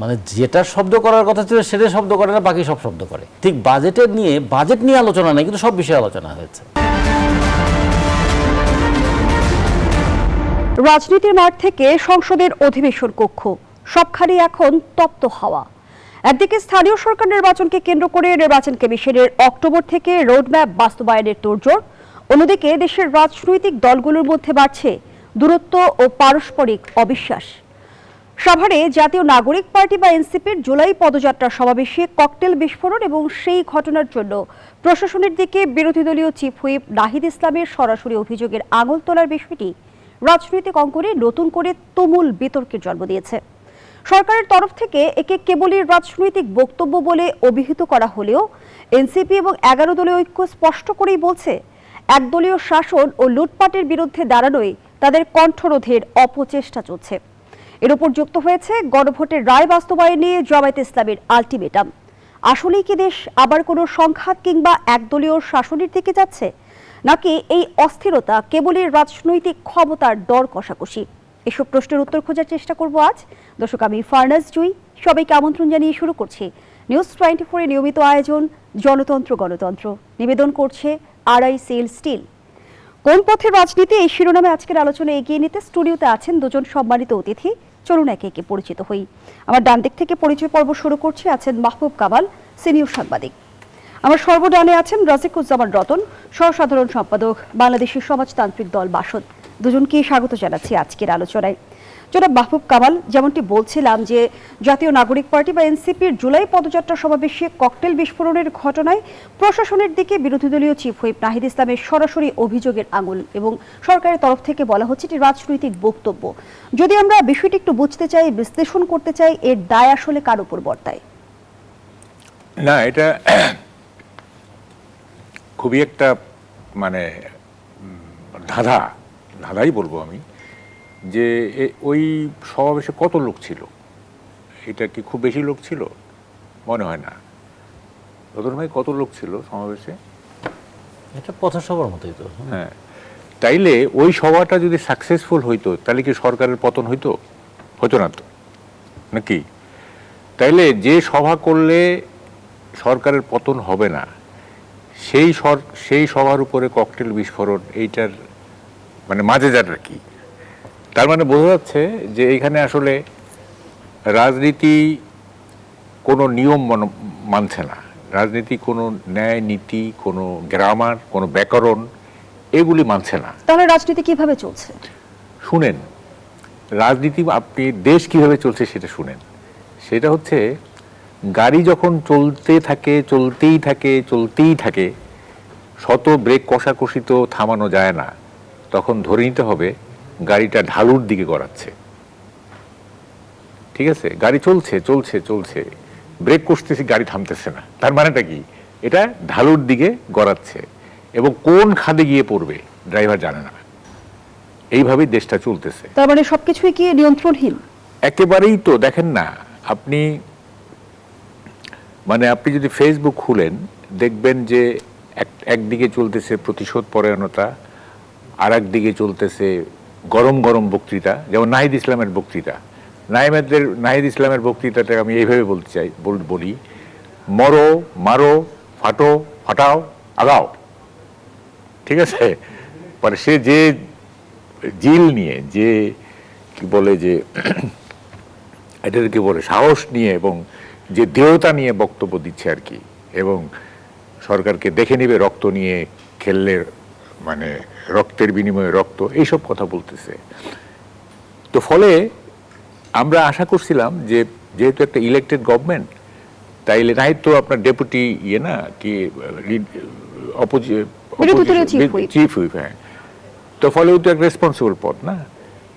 মানে যেটা শব্দ করার কথা ছিল সেটা শব্দ করে না, বাকি সব শব্দ করে। ঠিক বাজেট নিয়ে আলোচনা নেই, কিন্তু সব বিষয়ে আলোচনা হয়েছে। রাজনীতির মাঠ থেকে সংসদের অধিবেশন কক্ষ সবখানি এখন তপ্ত হাওয়া। একদিকে স্থানীয় সরকার নির্বাচনকে কেন্দ্র করে নির্বাচন কমিশনের অক্টোবর থেকে রোডম্যাপ বাস্তবায়নের তোড়জোড়, অন্যদিকে দেশের রাজনৈতিক দলগুলোর মধ্যে বাড়ছে দূরত্ব ও পারস্পরিক অবিশ্বাস। সাভারে জাতীয় নাগরিক পার্টি বা এনসিপির জুলাই পদযাত্রা সমাবেশে ককটেল বিস্ফোরণ এবং সেই ঘটনার জন্য প্রশাসনের দিকে বিরোধী দলীয় চিফ হুইপ নাহিদ ইসলামের সরাসরি অভিযোগের আঙুল তোলার বিষয়টি রাজনৈতিক অঙ্গনে নতুন করে তুমুল বিতর্কের জন্ম দিয়েছে। সরকারের তরফ থেকে একে কেবলই রাজনৈতিক বক্তব্য বলে অভিহিত করা হলেও এনসিপি এবং 11 দলীয় ঐক্য স্পষ্ট করেই বলছে, একদলীয় শাসন ও লুটপাটের বিরুদ্ধে দাঁড়ানোই তাদের কণ্ঠরোধের অপচেষ্টা চলছে। এর উপর যুক্ত হয়েছে গণভোটের রায় বাস্তবায়নে জামায়াতে ইসলামের আলটিমেটাম। আসলেই কি দেশ আবার কোনো সংঘাত কিংবা একদলীয় শাসনের দিকে যাচ্ছে, নাকি এই অস্থিরতা কেবলই রাজনৈতিক ক্ষমতার দর কষাকষি? এসব প্রশ্নের উত্তর খোঁজার চেষ্টা করব আজ। দর্শক, আমি ফারনাজ জুই, সবাইকে আমন্ত্রণ জানিয়ে শুরু করছি নিউজ 24 এর নিয়মিত আয়োজন জনতন্ত্র গণতন্ত্র। নিবেদন করছে আড়াই সেল স্টিল। কোন পথের রাজনীতি, এই শিরোনামে আজকের আলোচনা এগিয়ে নিতে স্টুডিওতে আছেন দুজন সম্মানিত অতিথি। চলুন একে একে পরিচিত হই। আমার ডান দিক থেকে পরিচয় পর্ব শুরু করছি, আছেন মাহবুব কামাল, সিনিয়র সাংবাদিক। আমার সর্বডানে আছেন রাজিকুজ্জামান রতন, সহসাধারণ সম্পাদক, বাংলাদেশের সমাজতান্ত্রিক দল বাসদ। দুজনকে স্বাগত জানাচ্ছি আজকের আলোচনায়। জনাব মাহবুব কামাল, যেমনটি বলছিলাম যে জাতীয় নাগরিক পার্টি বা এনসিপির জুলাই পদযাত্রা সমাবেশে ককটেল বিস্ফোরণের ঘটনায় প্রশাসনের দিকে বিরোধী দলীয় চিফ হুইপ নাহিদ ইসলামের সরাসরি অভিযোগের আঙুল এবং সরকারের তরফ থেকে বলা হচ্ছে এটি রাজনৈতিক বক্তব্য। যদি আমরা বিষয়টি একটু বুঝতে চাই, বিশ্লেষণ করতে চাই, এর দায় আসলে কার উপর বর্তায়? না, এটা খুবই একটা মানে ধাঁধাই বলবো আমি, যে ওই সমাবেশে কত লোক ছিল? এটা কি খুব বেশি লোক ছিল? মনে হয় না। রতন ভাই, কত লোক ছিল সমাবেশে? এটা পথসভার মতোই তো। হ্যাঁ, তাইলে ওই সভাটা যদি সাকসেসফুল হইতো তাহলে কি সরকারের পতন হইতো? হতো না তো, নাকি? তাইলে যে সভা করলে সরকারের পতন হবে না, সেই সভার উপরে ককটেল বিস্ফোরণ, এইটার মানে মাঝেজারটা কি? তার মানে বোঝা যাচ্ছে যে এইখানে আসলে রাজনীতি কোনো নিয়ম মানছে না, রাজনীতি কোনো ন্যায় নীতি, কোনো গ্রামার, কোনো ব্যাকরণ, এগুলি মানছে না। তাহলে রাজনীতি কিভাবে চলছে শুনেন, রাজনীতি, আপনি দেশ কিভাবে চলছে সেটা শুনেন। সেটা হচ্ছে, গাড়ি যখন চলতেই থাকে, শত ব্রেক কষাকষি তো থামানো যায় না, তখন ধরে নিতে হবে গাড়িটা ঢালুর দিকে গড়াচ্ছে। ঠিক আছে, গাড়ি চলছে, ব্রেক কষতেছি, গাড়ি থামতেছে না, তার মানেটা কি? এটা ঢালুর দিকে গড়াচ্ছে, এবং কোন খাদে গিয়ে পড়বে ড্রাইভার জানে না। এইভাবেই দেশটা চলতেছে। তার মানে সবকিছুই কি নিয়ন্ত্রণহীন? একেবারেই তো। দেখেন না, আপনি যদি ফেসবুক খুলেন, দেখবেন যে একদিকে চলতেছে প্রতিশোধ পরায়ণতা, আর একদিকে চলতেছে গরম গরম বক্তৃতা। যেমন নাহিদ ইসলামের বক্তৃতা, নাহিদ ইসলামের বক্তৃতাটা আমি এইভাবে বলি, মরো, মারো, ফাটো, ফাটাও, আগাও। ঠিক আছে, মানে সে যে জিল নিয়ে, যে কি বলে, যে এটাকে বলে সাহস নিয়ে এবং যে দৃঢ়তা নিয়ে বক্তব্য দিচ্ছে আর কি, এবং সরকারকে দেখে নিবে রক্ত নিয়ে খেললে, মানে রক্তের বিনিময়ে রক্ত, এইসব কথা বলতেছে। তো ফলে আমরা আশা করছিলাম যে যেহেতু একটা ইলেকটেড গভর্নমেন্ট, তাইলে নাহিদ তো আপনার ডেপুটি না কি চিফ হুইপ, হ্যাঁ, তো ফলে তো একটা রেসপন্সিবল পদ না।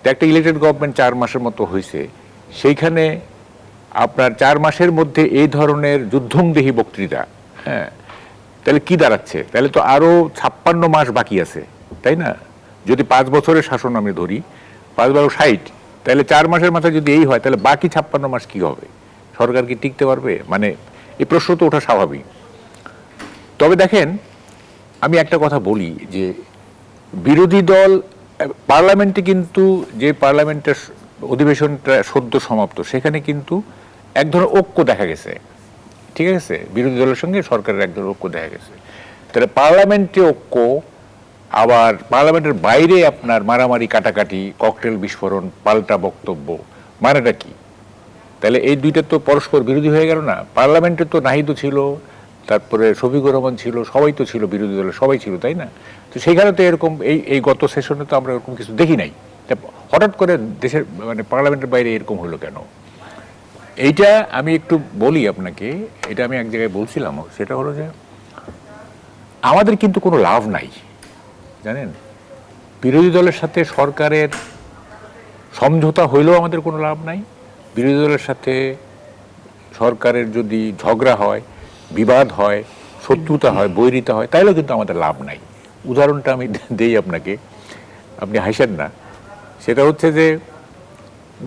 তো একটা ইলেকটেড গভর্নমেন্ট 4 মাসের মতো হয়েছে, সেইখানে আপনার 4 মাসের মধ্যে এই ধরনের যুদ্ধংদেহী বক্তৃতা, হ্যাঁ, তাহলে কি দাঁড়াচ্ছে? তাহলে তো আরো 56 মাস বাকি আছে, তাই না? যদি 5 বছরের শাসন আমি ধরি, 5 × 60, তাহলে 4 মাসের মাথায় যদি এই হয়, তাহলে বাকি 56 মাস কি হবে? সরকার কি টিকতে পারবে? মানে এই প্রশ্ন তো ওঠা স্বাভাবিক। তবে দেখেন, আমি একটা কথা বলি, যে বিরোধী দল পার্লামেন্টে কিন্তু, যে পার্লামেন্টের অধিবেশনটা সদ্য সমাপ্ত, সেখানে কিন্তু এক ধরনের ঐক্য দেখা গেছে, ঠিক আছে, বিরোধী দলের সঙ্গে সরকারের এক ধরনের ঐক্য দেখা গেছে। তাহলে পার্লামেন্টে ঐক্য, আবার পার্লামেন্টের বাইরে আপনার মারামারি, কাটাকাটি, ককটেল বিস্ফোরণ, পাল্টা বক্তব্য, মানেটা কি? তাহলে এই দুইটা তো পরস্পর বিরোধী হয়ে গেল না? পার্লামেন্টে তো নাহিদ ছিল, তারপরে শফিকুর রহমান ছিল, সবাই তো ছিল, বিরোধী দলের সবাই ছিল, তাই না? তো সেখানে তো এরকম এই গত সেশনে তো আমরা এরকম কিছু দেখি নাই। হঠাৎ করে দেশের মানে পার্লামেন্টের বাইরে এরকম হলো কেন? এইটা আমি একটু বলি আপনাকে, এটা আমি এক জায়গায় বলছিলাম, সেটা হলো যে আমাদের কিন্তু কোনো লাভ নাই, জানেন। বিরোধী দলের সাথে সরকারের সমঝোতা হইলেও আমাদের কোনো লাভ নাই। বিরোধী দলের সাথে সরকারের যদি ঝগড়া হয়, বিবাদ হয়, শত্রুতা হয়, বৈরিতা হয়, তাইলেও কিন্তু আমাদের লাভ নাই। উদাহরণটা আমি দেই আপনাকে, আপনি হাসেন না। সেটা হচ্ছে যে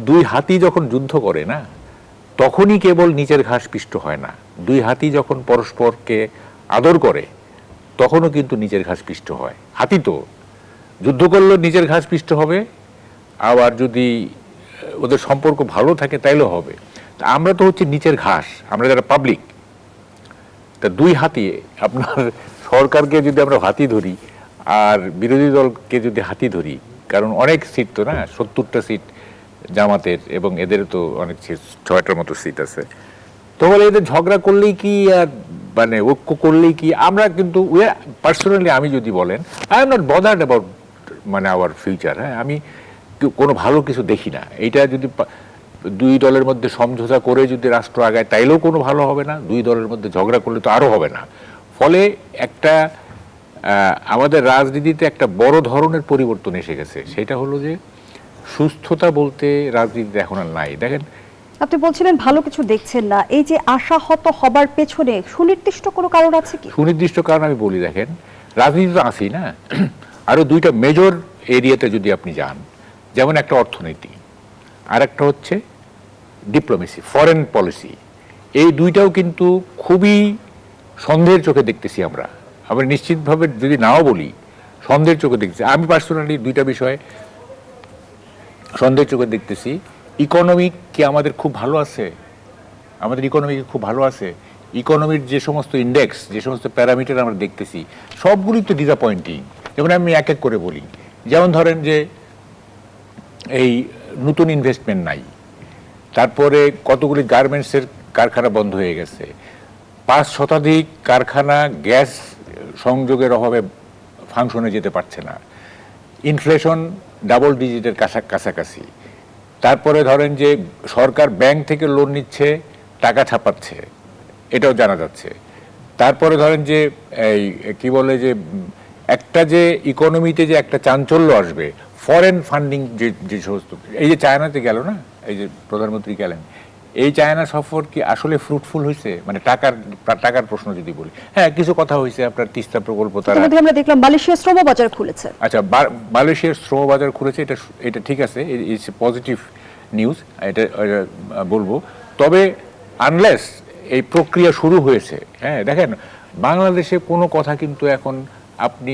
দুই হাতি যখন যুদ্ধ করে না, তখনই কেবল নিচের ঘাস পিষ্ট হয় না। দুই হাতি যখন পরস্পরকে আদর করে, তখনও কিন্তু নিচের ঘাস পিষ্ট হয়। হাতি তো যুদ্ধ করলেও নিচের ঘাস পিষ্ট হবে, আবার যদি ওদের সম্পর্ক ভালো থাকে তাইলেও হবে। তা আমরা তো হচ্ছে নিচের ঘাস, আমরা যারা পাবলিক। তা দুই হাতি, আপনার সরকারকে যদি আমরা হাতি ধরি আর বিরোধী দলকে যদি হাতি ধরি, কারণ অনেক সিট তো না, 70টা সিট জামাতের, এবং এদের তো অনেক 6টার মতো সিট আছে। তাহলে এদের ঝগড়া করলেই কি আর মানে ঐক্য করলেই কি? আমরা কিন্তু পার্সোনালি আমি যদি বলেন, I am not bothered about মানে আওয়ার ফিউচার। হ্যাঁ, আমি কোনো ভালো কিছু দেখি না। এইটা যদি দুই দলের মধ্যে সমঝোতা করে যদি রাষ্ট্র আগায়, তাইলেও কোনো ভালো হবে না। দুই দলের মধ্যে ঝগড়া করলে তো আরও হবে না। ফলে একটা আমাদের রাজনীতিতে একটা বড় ধরনের পরিবর্তন এসে গেছে। সেটা হলো যে সুস্থতা বলতে রাজনীতিতে এখন আর নাই। দেখেন, আপনি বলছিলেন ভালো কিছু দেখছেন না, এই যে আশাহত হবার পেছনে সুনির্দিষ্ট কোনো কারণ আছে কি? সুনির্দিষ্ট কারণ আমি বলি, দেখেন, রাজনীতি তো আছেই না, আরো দুইটা মেজর এরিয়াতে যদি আপনি যান, যেমন একটা অর্থনীতি, আর একটা হচ্ছে ডিপ্লোমেসি, ফরেন পলিসি। এই দুইটাও কিন্তু খুবই সন্দেহের চোখে দেখতেছি আমরা। আমরা নিশ্চিতভাবে যদি নাও বলি, সন্দেহের চোখে দেখতেছি। আমি পার্সোনালি দুইটা বিষয়ে সন্দেহের চোখে দেখতেছি। ইকোনমিক কি আমাদের খুব ভালো আছে? আমাদের ইকোনমি খুব ভালো আছে? ইকোনমির যে সমস্ত ইন্ডেক্স, যে সমস্ত প্যারামিটার আমরা দেখতেছি, সবগুলি তো ডিসঅ্যাপয়েন্টিং। যেমন আমি এক এক করে বলি, যেমন ধরেন যে এই নতুন ইনভেস্টমেন্ট নাই, তারপরে কতগুলি গার্মেন্টসের কারখানা বন্ধ হয়ে গেছে, 5 শতাধিক কারখানা গ্যাস সংযোগের অভাবে ফাংশনে যেতে পারছে না, ইনফ্লেশন ডাবল ডিজিটের কাছাকাছি, তারপরে ধরেন যে সরকার ব্যাংক থেকে লোন নিচ্ছে, টাকা ছাপাচ্ছে, এটাও জানা যাচ্ছে। তারপরে ধরেন যে এই কি বলে যে একটা যে ইকোনমিতে যে একটা চাঞ্চল্য আসবে, ফরেন ফান্ডিং যে সমস্ত, এই যে চায়নাতে গেল না, এই যে প্রধানমন্ত্রী গেলেন, এই চায়না সফর কি আসলে ফ্রুটফুল হয়েছে? মানে টাকার প্রশ্ন যদি বলি, হ্যাঁ কিছু কথা হয়েছে, আপনার তিস্তা প্রকল্প, তারা আমরা দেখলাম মালয়েশিয়া শ্রম বাজার খুলেছে। আচ্ছা, মালয়েশিয়ার শ্রম বাজার খুলেছে, এটা ঠিক আছে, ইটস পজিটিভ নিউজ, এটা বলবো। তবে আনলেস এই প্রক্রিয়া শুরু হয়েছে, হ্যাঁ দেখেন, বাংলাদেশে কোনো কথা কিন্তু এখন আপনি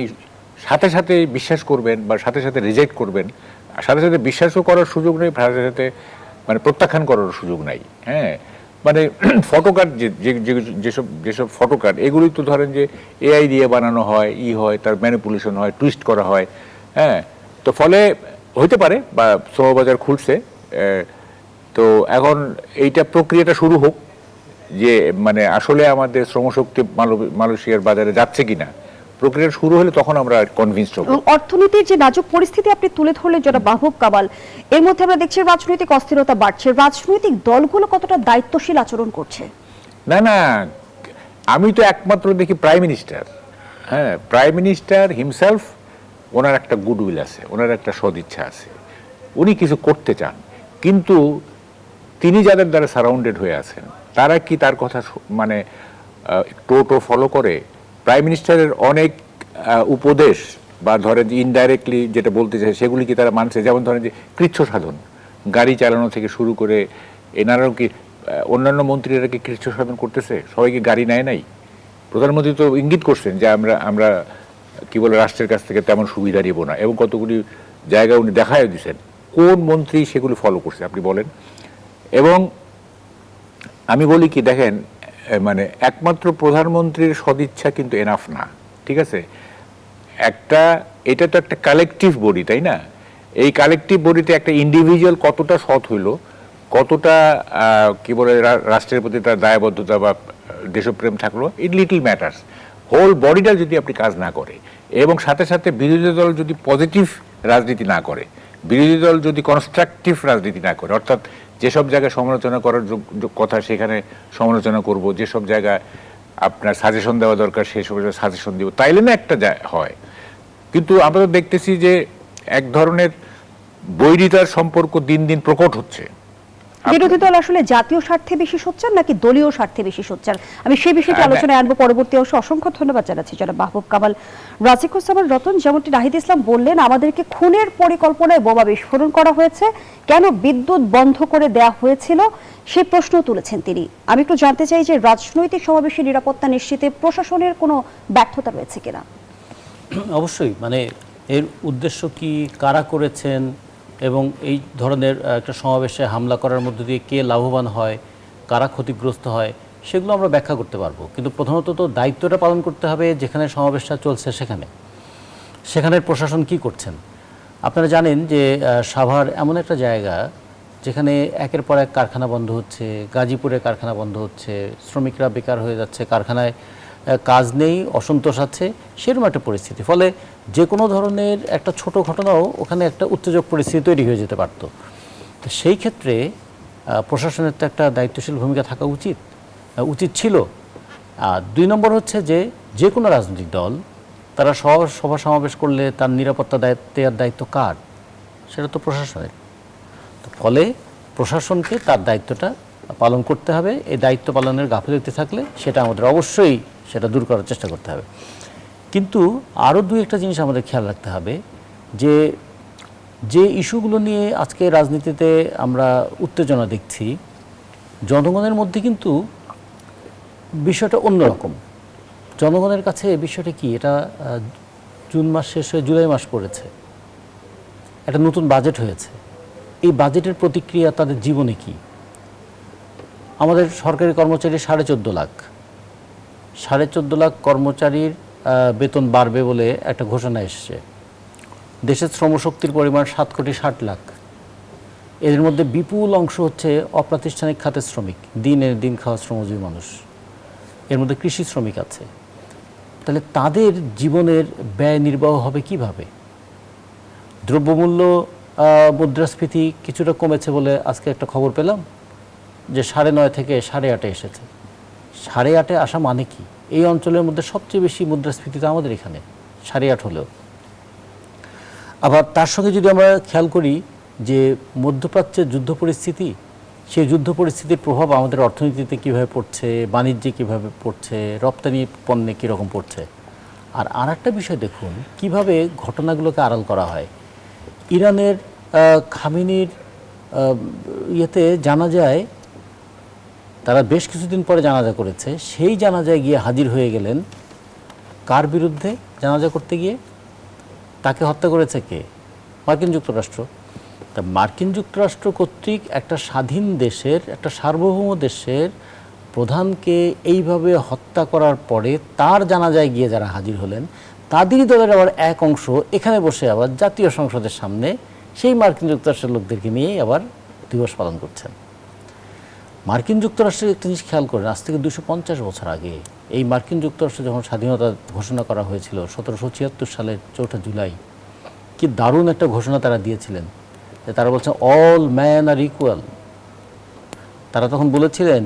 সাথে সাথে বিশ্বাস করবেন বা সাথে সাথে রিজেক্ট করবেন, সাথে সাথে বিশ্বাসও করার সুযোগ নেই, সাথে সাথে মানে প্রত্যাখ্যান করার সুযোগ নাই। হ্যাঁ, মানে ফটোকার্ড যেসব ফটোকার্ড, এগুলি তো ধরেন যে এআই দিয়ে বানানো হয়, হয়, তার ম্যানিপুলেশন হয়, টুইস্ট করা হয়। হ্যাঁ, তো ফলে হইতে পারে বা শ্রমবাজার খুলছে, তো এখন এইটা প্রক্রিয়াটা শুরু হোক, যে মানে আসলে আমাদের শ্রমশক্তি মালয়েশিয়ার বাজারে যাচ্ছে কিনা, প্রক্রিয়া শুরু হলে তখন আমরা কনভিন্সড হব। অর্থনীতির যে নাজুক পরিস্থিতি আপনি তুলে ধরলেন জনাব মাহবুব কামাল, এর মধ্যে আমরা দেখছি রাজনৈতিক অস্থিরতা বাড়ছে, রাজনৈতিক দলগুলো কতটা দায়িত্বশীল আচরণ করছে? না, আমি তো একমাত্র দেখি প্রাইম মিনিস্টার। হ্যাঁ, প্রাইম মিনিস্টার হিমসেলফ, ওনার একটা গুডউইল আছে, ওনার একটা সদিচ্ছা আছে, উনি কিছু করতে চান, কিন্তু তিনি যাদের দ্বারা সারাউন্ডেড হয়ে আছেন, তারা কি তার কথা মানে টোটো ফলো করে? প্রাইম মিনিস্টারের অনেক উপদেশ বা ধরেন যে ইনডাইরেক্টলি যেটা বলতে চাই, সেগুলি কি তারা মানছে? যেমন ধরেন যে কৃচ্ছ সাধন, গাড়ি চালানো থেকে শুরু করে, এনারাও কি, অন্যান্য মন্ত্রীরা কি কৃচ্ছ সাধন করতেছে? সবাইকে গাড়ি নেয় নাই? প্রধানমন্ত্রী তো ইঙ্গিত করছেন যে আমরা কি বলে রাষ্ট্রের কাছ থেকে তেমন সুবিধা নিব না, এবং কতগুলি জায়গা উনি দেখায় দিচ্ছেন। কোন মন্ত্রী সেগুলি ফলো করছে আপনি বলেন? এবং আমি বলি কি দেখেন, মানে একমাত্র প্রধানমন্ত্রীর সদিচ্ছা কিন্তু এনাফ না, ঠিক আছে? এটা তো একটা কালেকটিভ বডি, তাই না? এই কালেকটিভ বডিতে একটা ইন্ডিভিজুয়াল কতটা সৎ হইলো, কতটা কি বলে রাষ্ট্রের প্রতি তার দায়বদ্ধতা বা দেশপ্রেম থাকলো, ইট লিটল ম্যাটার্স। হোল বডিটা যদি আপনি কাজ না করে, এবং সাথে সাথে বিরোধী দল যদি পজিটিভ রাজনীতি না করে, বিরোধী দল যদি কনস্ট্রাকটিভ রাজনীতি না করে, অর্থাৎ যেসব জায়গায় সমালোচনা করার কথা সেখানে সমালোচনা করব, যেসব জায়গায় আপনার সাজেশন দেওয়া দরকার সেসব সাজেশন দিব, তাইলে না একটা হয়। কিন্তু আমরা তো দেখতেছি যে এক ধরনের বৈরিতার সম্পর্ক দিন দিন প্রকট হচ্ছে। বিরোধী দল আসলে জাতীয় স্বার্থে বেশি সোচ্চার নাকি দলীয় স্বার্থে বেশি সোচ্চার, আমি সেই বিষয়টি আলোচনায় আনবো পরবর্তী অংশে। অসংখ্য ধন্যবাদ জানাচ্ছি জনাব মাহবুব কামাল। রাজিকুজ্জামান রতন, যেমনটি নাহিদ ইসলাম বললেন, আমাদেরকে খুনের পরিকল্পনায় বোমা বিস্ফোরণ করা হয়েছে, কেন বিদ্যুৎ বন্ধ করে দেয়া হয়েছিল সেই প্রশ্ন তুলেছেন তিনি। আমি একটু জানতে চাই যে রাজনৈতিক সমাবেশের নিরাপত্তা নিশ্চিতে প্রশাসনের কোনো ব্যর্থতা রয়েছে কিনা। অবশ্যই, মানে এর উদ্দেশ্য কি, কারা করেছেন, এবং এই ধরনের একটা সমাবেশে হামলা করার মধ্য দিয়ে কে লাভবান হয়, কারা ক্ষতিগ্রস্ত হয়, সেগুলো আমরা ব্যাখ্যা করতে পারবো। কিন্তু প্রথমত তো দায়িত্বটা পালন করতে হবে যেখানে সমাবেশটা চলছে সেখানের প্রশাসন কি করছেন। আপনারা জানেন যে সাভার এমন একটা জায়গা যেখানে একের পর এক কারখানা বন্ধ হচ্ছে, গাজীপুরে কারখানা বন্ধ হচ্ছে, শ্রমিকরা বেকার হয়ে যাচ্ছে, কারখানায় কাজ নেই, অসন্তোষ আছে, সেরকম একটা পরিস্থিতি। ফলে যে কোনো ধরনের একটা ছোট ঘটনাও ওখানে একটা উত্তেজক পরিস্থিতি তৈরি হয়ে যেতে পারত। তো সেই ক্ষেত্রে প্রশাসনের তো একটা দায়িত্বশীল ভূমিকা থাকা উচিত ছিল। আর 2 নম্বর হচ্ছে যে কোনো রাজনৈতিক দল তারা সভা সমাবেশ করলে তার নিরাপত্তা দেওয়ার দায়িত্ব কার? সেটা তো প্রশাসনের। তো ফলে প্রশাসনকে তার দায়িত্বটা পালন করতে হবে। এই দায়িত্ব পালনের গাফিলতি থাকলে সেটা আমাদের অবশ্যই সেটা দূর করার চেষ্টা করতে হবে। কিন্তু আরও 2-1টা জিনিস আমাদের খেয়াল রাখতে হবে, যে ইস্যুগুলো নিয়ে আজকে রাজনীতিতে আমরা উত্তেজনা দেখছি, জনগণের মধ্যে কিন্তু বিষয়টা অন্যরকম। জনগণের কাছে এই বিষয়টা কি, এটা জুন মাস শেষ হয়ে জুলাই মাস পড়েছে, একটা নতুন বাজেট হয়েছে, এই বাজেটের প্রতিক্রিয়া তাদের জীবনে কি? আমাদের সরকারি কর্মচারী 14.5 লাখ, 14.5 লাখ কর্মচারীর বেতন বাড়বে বলে একটা ঘোষণা এসছে। দেশের শ্রমশক্তির পরিমাণ 7,60,00,000। এদের মধ্যে বিপুল অংশ হচ্ছে অপ্রাতিষ্ঠানিক খাতের শ্রমিক, দিনের দিন খাওয়া শ্রমজীবী মানুষ। এর মধ্যে কৃষি শ্রমিক আছে। তাহলে তাদের জীবনের ব্যয় নির্বাহ হবে কিভাবে? দ্রব্যমূল্য, মুদ্রাস্ফীতি কিছুটা কমেছে বলে আজকে একটা খবর পেলাম যে 9.5 থেকে 8.5 এসেছে। 8.5 আসা মানে কি? এই অঞ্চলের মধ্যে সবচেয়ে বেশি মুদ্রাস্ফীতি তো আমাদের এখানে, 8.5 হলেও। আবার তার সঙ্গে যদি আমরা খেয়াল করি যে মধ্যপ্রাচ্যের যুদ্ধ পরিস্থিতি, সেই যুদ্ধ পরিস্থিতির প্রভাব আমাদের অর্থনীতিতে কীভাবে পড়ছে, বাণিজ্যে কীভাবে পড়ছে, রপ্তানি পণ্যে কীরকম পড়ছে। আর একটা বিষয় দেখুন কিভাবে ঘটনাগুলোকে আড়াল করা হয়। ইরানের খামেনির ইয়েতে জানা যায়, তারা বেশ কিছুদিন পরে জানাজা করেছে, সেই জানাজায় গিয়ে হাজির হয়ে গেলেন কার বিরুদ্ধে? জানাজা করতে গিয়ে তাকে হত্যা করেছে কে? মার্কিন যুক্তরাষ্ট্র। তা মার্কিন যুক্তরাষ্ট্র কর্তৃক একটা স্বাধীন দেশের, একটা সার্বভৌম দেশের প্রধানকে এইভাবে হত্যা করার পরে তার জানাজায় গিয়ে যারা হাজির হলেন, তাদেরই দলের আবার এক অংশ এখানে বসে আবার জাতীয় সংসদের সামনে সেই মার্কিন যুক্তরাষ্ট্রের লোকদেরকে নিয়েই আবার দিবস পালন করছেন। মার্কিন যুক্তরাষ্ট্রের একটা জিনিস খেয়াল করেন, আজ থেকে 250 বছর আগে এই মার্কিন যুক্তরাষ্ট্রে যখন স্বাধীনতা ঘোষণা করা হয়েছিল 1776 সালের 4 জুলাই, কি দারুণ একটা ঘোষণা তারা দিয়েছিলেন যে তারা বলছেন অল ম্যান আর ইকুয়াল। তারা তখন বলেছিলেন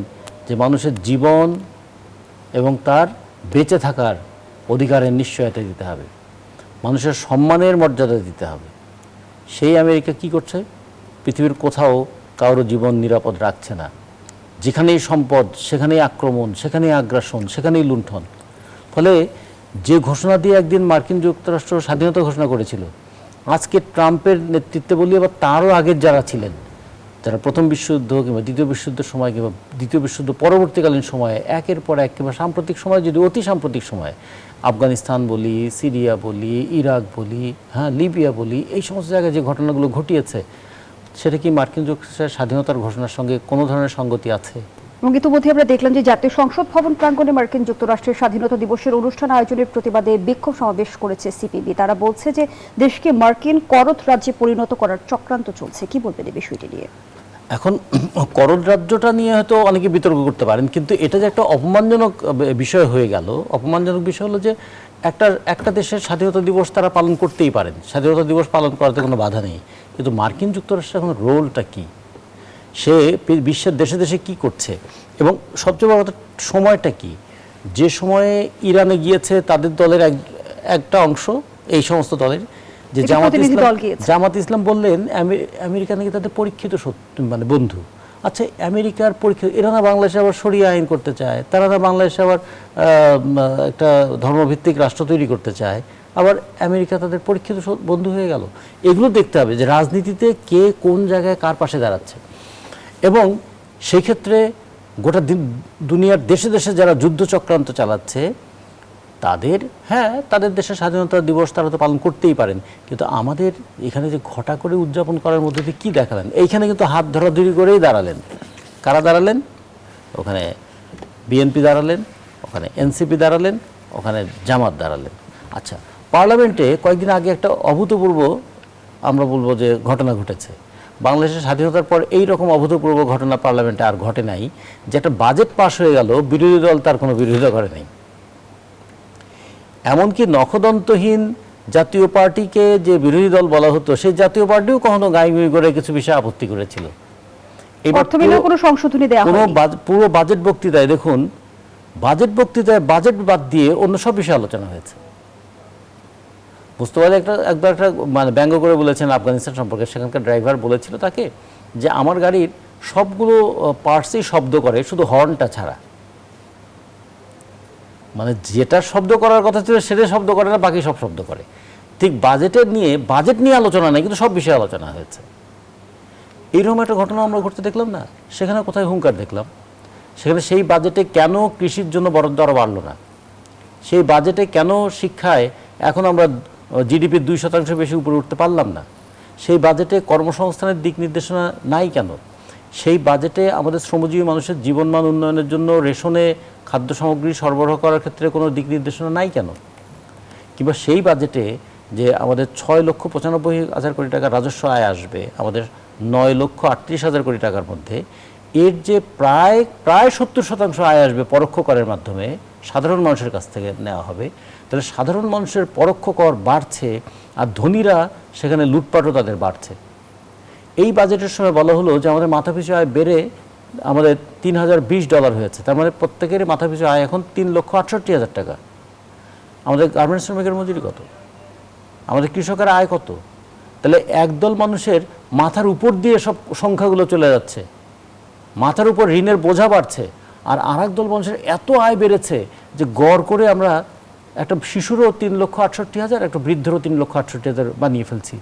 যে মানুষের জীবন এবং তার বেঁচে থাকার অধিকারের নিশ্চয়তা দিতে হবে, মানুষের সম্মানের মর্যাদা দিতে হবে। সেই আমেরিকা কি করছে? পৃথিবীর কোথাও কারো জীবন নিরাপদ রাখছে না। যেখানেই সম্পদ সেখানেই আক্রমণ, সেখানেই আগ্রাসন, সেখানেই লুণ্ঠন। ফলে যে ঘোষণা দিয়ে একদিন মার্কিন যুক্তরাষ্ট্র স্বাধীনতা ঘোষণা করেছিল, আজকে ট্রাম্পের নেতৃত্বে বলি আবার তারও আগের যারা ছিলেন, যারা প্রথম বিশ্বযুদ্ধ কিংবা দ্বিতীয় বিশ্বযুদ্ধের সময় কিংবা দ্বিতীয় বিশ্বযুদ্ধ পরবর্তীকালীন সময়ে একের পর এক কিংবা সাম্প্রতিক সময়, যদি অতি সাম্প্রতিক সময়ে আফগানিস্তান বলি, সিরিয়া বলি, ইরাক বলি, লিবিয়া বলি, এই সমস্ত জায়গায় যে ঘটনাগুলো ঘটিয়েছে, সেটা কি মার্কিন যুক্তরাষ্ট্রের স্বাধীনতার ঘোষণার সঙ্গে কোনো ধরনের সঙ্গতি আছে? এবং ইতিমধ্যে আমরা দেখলাম যে জাতীয় সংসদ ভবন প্রাঙ্গণে মার্কিন যুক্তরাষ্ট্রের স্বাধীনতা দিবসের অনুষ্ঠান আয়োজনের প্রতিবাদে বিক্ষোভ সমাবেশ করেছে সিপিবি। তারা বলছে যে দেশকে মার্কিন করদ রাজ্যে পরিণত করার চক্রান্ত চলছে। কি বলবেন এই বিষয়টি নিয়ে? এখন করদ রাজ্যটা নিয়ে হয়তো অনেকে বিতর্ক করতে পারেন, কিন্তু এটা যে একটা অপমানজনক বিষয় হয়ে গেল। অপমানজনক বিষয় হলো যে একটা দেশের স্বাধীনতা দিবস তারা পালন করতেই পারেন, স্বাধীনতা দিবস পালন করাতে কোনো বাধা নেই, কিন্তু মার্কিন যুক্তরাষ্ট্রের এখন রোলটা কি, সে বিশ্বের দেশে দেশে কি করছে এবং সবচেয়ে বড় কথা সময়টা কি। যে সময়ে ইরানে গিয়েছে তাদের দলের একটা অংশ, এই সমস্ত দলের যে জামাত ইসলাম বললেন আমেরিকা নাকি তাদের পরীক্ষিত মানে বন্ধু। আচ্ছা, আমেরিকার পরীক্ষিত, এরা না বাংলাদেশে আবার শরিয়া আইন করতে চায়, তারা না বাংলাদেশে আবার একটা ধর্মভিত্তিক রাষ্ট্র তৈরি করতে চায়, আবার আমেরিকা তাদের পরীক্ষিত বন্ধু হয়ে গেল। এগুলো দেখতে হবে যে রাজনীতিতে কে কোন জায়গায় কার পাশে দাঁড়াচ্ছে, এবং সেই ক্ষেত্রে গোটা দুনিয়ার দেশে দেশে যারা যুদ্ধ চক্রান্ত চালাচ্ছে তাদের দেশের স্বাধীনতা দিবস তারা তো পালন করতেই পারেন, কিন্তু আমাদের এখানে যে ঘটা করে উদযাপন করার মধ্যে দিয়ে কী দেখালেন? এইখানে কিন্তু হাত ধরাধরি করেই দাঁড়ালেন। কারা দাঁড়ালেন? ওখানে বিএনপি দাঁড়ালেন, ওখানে এনসিপি দাঁড়ালেন, ওখানে জামাত দাঁড়ালেন। আচ্ছা, পার্লামেন্টে কয়েকদিন আগে একটা অভূতপূর্ব, আমরা বলবো যে ঘটনা ঘটেছে। বাংলাদেশের স্বাধীনতার পর এই রকম অভূতপূর্ব ঘটনা পার্লামেন্টে আর ঘটে নাই, যে একটা বাজেট পাশ হয়ে গেল, বিরোধী দল তার কোনো বিরোধিতা করে নাই। এমনকি নখদন্তহীন জাতীয় পার্টিকে যে বিরোধী দল বলা হতো, সেই জাতীয় পার্টিও কখনো গাইগুই করে কিছু বিষয়ে আপত্তি করেছিল। পুরো বাজেট বক্তৃতায় দেখুন, বাজেট বাদ দিয়ে অন্য সব বিষয়ে আলোচনা হয়েছে। মুস্তফা একবার একটা মানে ব্যঙ্গ করে বলেছেন আফগানিস্তান সম্পর্কে। সেখানকার ড্রাইভার বলেছিল তাকে যে আমার গাড়ির সবগুলো পার্টসই শব্দ করে, শুধু হর্নটা ছাড়া। মানে যেটা শব্দ করার কথা ছিল সেটা শব্দ করে না, বাকি সব শব্দ করে। ঠিক বাজেট নিয়ে আলোচনা নেই, কিন্তু সব বিষয়ে আলোচনা হয়েছে। এইরকম একটা ঘটনা আমরা ঘটতে দেখলাম না? সেখানে কোথায় হুঙ্কার দেখলাম? সেখানে সেই বাজেটে কেন কৃষির জন্য বরাদ্দ আরও বাড়লো না? সেই বাজেটে কেন শিক্ষায় এখন আমরা জিডিপির 2% বেশি উপরে উঠতে পারলাম না? সেই বাজেটে কর্মসংস্থানের দিক নির্দেশনা নাই কেন? সেই বাজেটে আমাদের শ্রমজীবী মানুষের জীবনমান উন্নয়নের জন্য রেশনে খাদ্য সামগ্রী সরবরাহ করার ক্ষেত্রে কোনো দিক নির্দেশনা নাই কেন? কিংবা সেই বাজেটে যে আমাদের 6,95,000 কোটি টাকা রাজস্ব আয় আসবে, আমাদের 9,38,000 কোটি টাকার মধ্যে এর যে প্রায় 70% আয় আসবে পরোক্ষ করের মাধ্যমে, সাধারণ মানুষের কাছ থেকে নেওয়া হবে। তাহলে সাধারণ মানুষের পরোক্ষ কর বাড়ছে, আর ধনীরা সেখানে লুটপাটও তাদের বাড়ছে। এই বাজেটের সময় বলা হলো যে আমাদের মাথাপিছু আয় বেড়ে আমাদের $3,020 হয়েছে। তার মানে প্রত্যেকের মাথাপিছু আয় এখন 3,68,000 টাকা। আমাদের গার্মেন্টস শ্রমিকের মজুরি কত? আমাদের কৃষকের আয় কত? তাহলে একদল মানুষের মাথার উপর দিয়ে সব সংখ্যাগুলো চলে যাচ্ছে, মাথার উপর ঋণের বোঝা বাড়ছে, আর আরেক দল মানুষের এত আয় বেড়েছে যে গড় করে আমরা একটা শিশুরও 3,68,000, একটা বৃদ্ধেরও 3,68,000 বানিয়ে ফেলছি।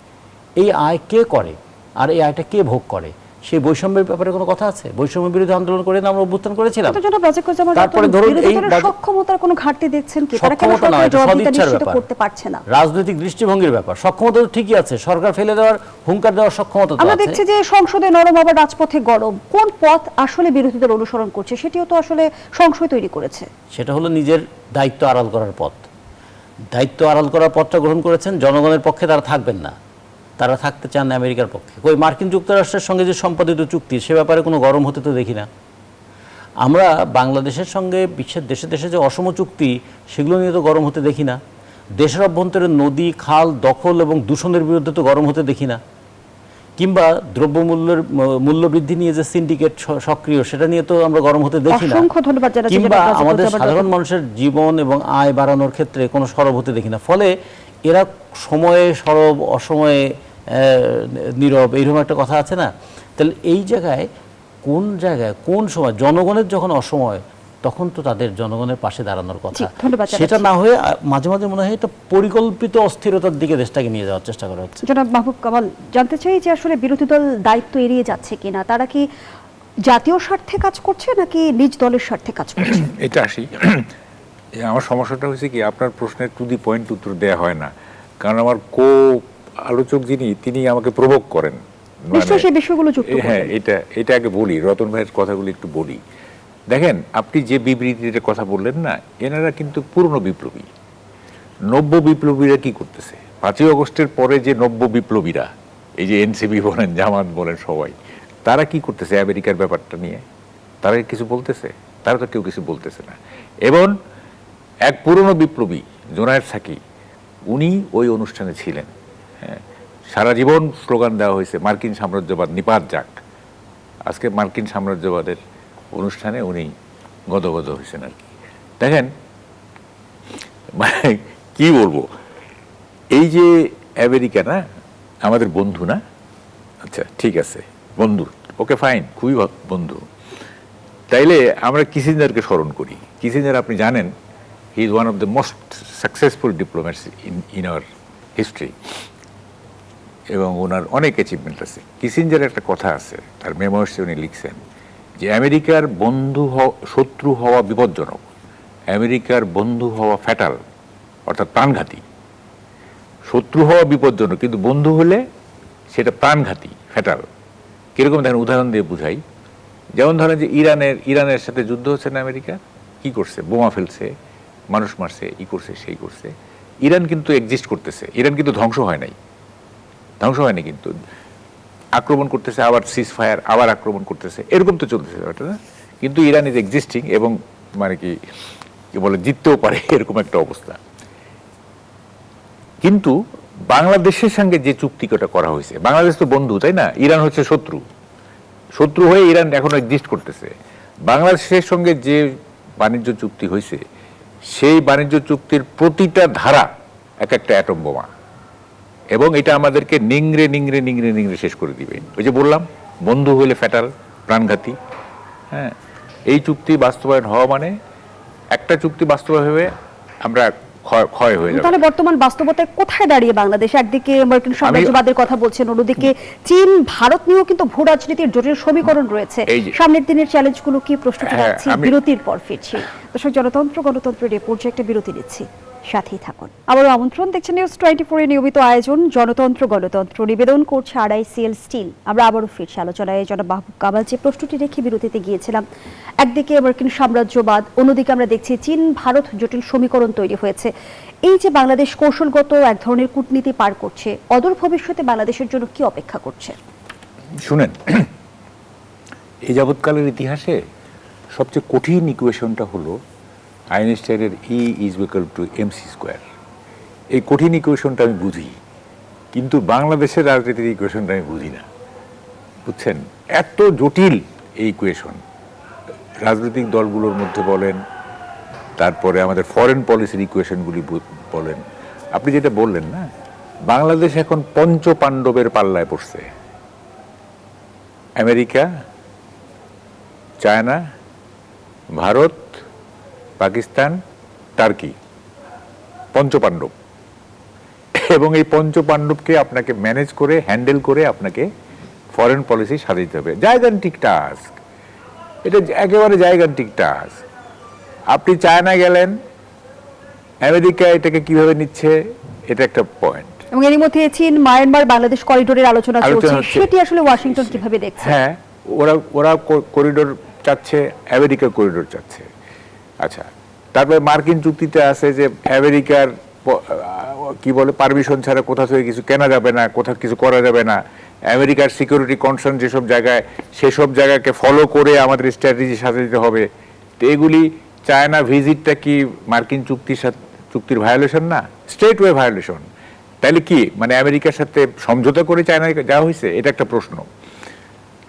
এই আয় কে করে আর এই আয়টা কে ভোগ করে? সেই বৈষম্যের ব্যাপারে কোনো কথা আছে? বৈষম্য বিরোধী আন্দোলন করে আমরা অভ্যুত্থান করেছিলাম। তারপরে ধরুন এই সক্ষমতার কোনো ঘাটতি দেখছেন কি? তারা কেন সদিচ্ছার করতে পারছে না? রাজনৈতিক দৃষ্টিভঙ্গির ব্যাপার। সক্ষমতা তো ঠিকই আছে, সরকার ফেলে দেওয়ার হুঙ্কার দেওয়ার সক্ষমতা তো আছে। আমরা দেখছি যে সংসদে নরম আবার রাজপথে গরম। কোন পথ আসলে বিরোধীদের অনুসরণ করছে সেটিও তো আসলে সংশয় তৈরি করেছে। সেটা হলো নিজের দায়িত্ব আড়াল করার পথ। দায়িত্ব আড়াল করার পথটা গ্রহণ করেছেন। জনগণের পক্ষে তারা থাকবেন না, তারা থাকতে চান আমেরিকার পক্ষে। ওই মার্কিন যুক্তরাষ্ট্রের সঙ্গে যে সম্পাদিত চুক্তি, সে ব্যাপারে কোনো গরম হতে তো দেখি না। আমরা বাংলাদেশের সঙ্গে বিশ্বের দেশে দেশে যে অসম চুক্তি, সেগুলো নিয়ে তো গরম হতে দেখি না। দেশের অভ্যন্তরে নদী, খাল দখল এবং দূষণের বিরুদ্ধে তো গরম হতে দেখি না। কিংবা দ্রব্যমূল্যের মূল্যবৃদ্ধি নিয়ে যে সিন্ডিকেট সক্রিয়, সেটা নিয়ে তো আমরা গরম হতে দেখি না। কিংবা আমাদের সাধারণ মানুষের জীবন এবং আয় বাড়ানোর ক্ষেত্রে কোনো সরব হতে দেখি না। ফলে এরা সময়ে সরব, অসময়ে নীরব, এইরকম একটা কথা আছে না? তাহলে এই জায়গায় কোন সময় জনগণের যখন অসময়, তখন তো তাদের জনগণের পাশে দাঁড়ানোর কথা। সেটা না হয়ে মাঝে মাঝে মনে হয় এটা পরিকল্পিত অস্থিরতার দিকে দেশটাকে নিয়ে যাওয়ার চেষ্টা করা হচ্ছে। জনাব মাহবুব কামাল, জানতে চাই যে আসলে বিরোধী দল দায়িত্ব এড়িয়ে যাচ্ছে কিনা? তারা কি জাতীয় স্বার্থে কাজ করছে নাকি নিজ দলের স্বার্থে কাজ করছে? এটা আসি, আমার সমস্যাটা হয়েছে কি, আপনার প্রশ্নের টু দি পয়েন্ট উত্তর দেওয়া হয় না। কারণ আমার আলোচক তিনি আমাকে প্রভোগ করেন। সেই বিষয়গুলো যুক্ত হ্যাঁ, এটা আগে বলি, রতন ভাইয়ের কথাগুলো একটু বলি। দেখেন আপনি যে বিবৃতির কথা বললেন না, এনারা কিন্তু পুরনো বিপ্লবী। নব্য বিপ্লবীরা কি করতেছে? 5ই আগস্টের পরে যে নব্য বিপ্লবীরা, এই যে এনসিপি বলেন, জামাত বলেন, সবাই তারা কি করতেছে আমেরিকার ব্যাপারটা নিয়ে? তারা কিছু বলতেছে? তারা তো কেউ কিছু বলতেছে না। এবং এক পুরনো বিপ্লবী জোনায়েদ সাকি, উনি ওই অনুষ্ঠানে ছিলেন। হ্যাঁ, সারা জীবন স্লোগান দেওয়া হয়েছে মার্কিন সাম্রাজ্যবাদ নিপাত যাক। আজকে মার্কিন সাম্রাজ্যবাদের অনুষ্ঠানে উনি গদগদ হয়েছেন আর কি। দেখেন মানে কি বলবো, এই যে আমেরিকা না আমাদের বন্ধু না, আচ্ছা ঠিক আছে বন্ধু, ওকে ফাইন, খুবই বন্ধু। তাইলে আমরা কিসিঞ্জারকে স্মরণ করি। কিসিঞ্জার আপনি জানেন, he is one of the most successful diplomats in our history, এবং ওনার অনেক অ্যাচিভমেন্ট আছে। কিসিঞ্জারের একটা কথা আছে, তার মেমোয়ার্সে উনি লিখছেন যে আমেরিকার শত্রু হওয়া বিপজ্জনক, আমেরিকার বন্ধু হওয়া ফ্যাটাল, অর্থাৎ প্রাণঘাতী। শত্রু হওয়া বিপজ্জনক, কিন্তু বন্ধু হলে সেটা প্রাণঘাতী, ফ্যাটাল। কিরকম দেখেন, উদাহরণ দিয়ে বুঝাই। যেমন ধরেন যে ইরানের সাথে যুদ্ধ হচ্ছে না, আমেরিকা কি করছে? বোমা ফেলছে, মানুষ মারছে, ই করছে, সেই করছে। ইরান কিন্তু এক্সিস্ট করতেছে, ইরান কিন্তু ধ্বংস হয় নাই, ধ্বংস হয়নি, কিন্তু আক্রমণ করতেছে, আবার সিজ ফায়ার, আবার আক্রমণ করতেছে, এরকম তো চলতেছে ব্যাপারটা না। কিন্তু ইরান ইজ এক্সিস্টিং, এবং মানে কি বলে জিততেও পারে, এরকম একটা অবস্থা। কিন্তু বাংলাদেশের সঙ্গে যে চুক্তিটা করা হয়েছে, বাংলাদেশ তো বন্ধু, তাই না? ইরান হচ্ছে শত্রু, শত্রু হয়ে ইরান এখন এক্সিস্ট করতেছে। বাংলাদেশের সঙ্গে যে বাণিজ্য চুক্তি হয়েছে, সেই বাণিজ্য চুক্তির প্রতিটা ধারা এক একটা অ্যাটম বোমা, এবং এটা আমাদেরকে নিংড়ে নিংড়ে নিংড়ে নিংড়ে শেষ করে দিবে। ওই যে বললাম, বন্ধু হইলে ফ্যাটাল, প্রাণঘাতী। হ্যাঁ, এই চুক্তি বাস্তবায়ন হওয়া মানে একটা চুক্তি বাস্তবায়ন হবে আমরা ক্ষয় হয়ে যাবে। তাহলে বর্তমান বাস্তবতায় কোথায় দাঁড়িয়ে বাংলাদেশ? একদিকে মার্কিন সাম্রাজ্যবাদের কথা বলছেন, অন্যদিকে চীন ভারত নিয়েও কিন্তু ভূ রাজনীতির জটিল সমীকরণ রয়েছে। সামনের দিনের চ্যালেঞ্জগুলো কি? প্রশ্নটি রাখছি, বিরতির পর ফিরছি। দর্শক, গণতন্ত্রের এই পর্যায়ে একটা বিরতি নিচ্ছি, সাথেই থাকুন। আবারও আমন্ত্রণ, দেখছেন নিউজ 24 এর নিয়মিত আয়োজন গণতন্ত্র। নিবেদন করছে RICL স্টিল। আমরা আবারও ফিরছি আলোচনায়। জনাব মাহবুব কামাল, যে প্রশ্নটি রেখে বিরতিতে গিয়েছিলাম, একদিকে মার্কিন সাম্রাজ্যবাদ, অন্যদিকে আমরা দেখছি চীন ভারত জটিল সমীকরণ তৈরি হয়েছে। এই যে বাংলাদেশ কৌশলগত এক ধরনের কূটনীতি পার করছে, অদূর ভবিষ্যতে বাংলাদেশের জন্য কি অপেক্ষা করছে? শুনেন, এই যাবৎকালের ইতিহাসে সবচেয়ে কঠিন ইকুয়েশনটা হলো আইনস্টাইনের E=mc²। এই কঠিন ইকুয়েশনটা আমি বুঝি, কিন্তু বাংলাদেশের রাজনীতির ইকুয়েশনটা আমি বুঝি না, বুঝছেন? এত জটিল এই ইকুয়েশন, রাজনৈতিক দলগুলোর মধ্যে বলেন, তারপরে আমাদের ফরেন পলিসির ইকুয়েশনগুলি বলেন। আপনি যেটা বললেন না, বাংলাদেশ এখন পঞ্চপাণ্ডবের পাল্লায় পড়ছে। America, China, Bharat, Pakistan, Turkey, পঞ্চপাণ্ডব। এবং এই পঞ্চপাণ্ডবকে আপনাকে ম্যানেজ করে, হ্যান্ডেল করে আপনাকে ফরেন পলিসি সাজাইতে হবে। জায়গান্তিক টাস্ক, এটা একেবারে জায়গান্তিক টাস্ক। আপনি চায়না গেলেন, আমেরিকা এটাকে কিভাবে নিচ্ছে, এটা একটা পয়েন্ট। এবং এর মধ্যে চীন মায়ানমার বাংলাদেশ করিডোরের আলোচনা চলছে, সেটি আসলে ওয়াশিংটন কিভাবে দেখছে? হ্যাঁ, ওরা করিডোর চাচ্ছে, আমেরিকা করিডোর চাচ্ছে। আচ্ছা, তারপরে মার্কিন চুক্তিতে আছে যে আমেরিকার কি বলে পারমিশন ছাড়া কোথা থেকে কিছু কেনা যাবে না, কোথাও কিছু করা যাবে না। আমেরিকার সিকিউরিটি কনসার্ন যেসব জায়গায়, সেসব জায়গাকে ফলো করে আমাদের স্ট্র্যাটেজি সাজাতে হবে। তো এগুলি, চায়না ভিজিটটা কি মার্কিন চুক্তির ভায়োলেশন না? Straight way violation. তাইলে কি মানে আমেরিকার সাথে সমঝোতা করে চায়নায় যাওয়া হয়েছে? এটা একটা প্রশ্ন।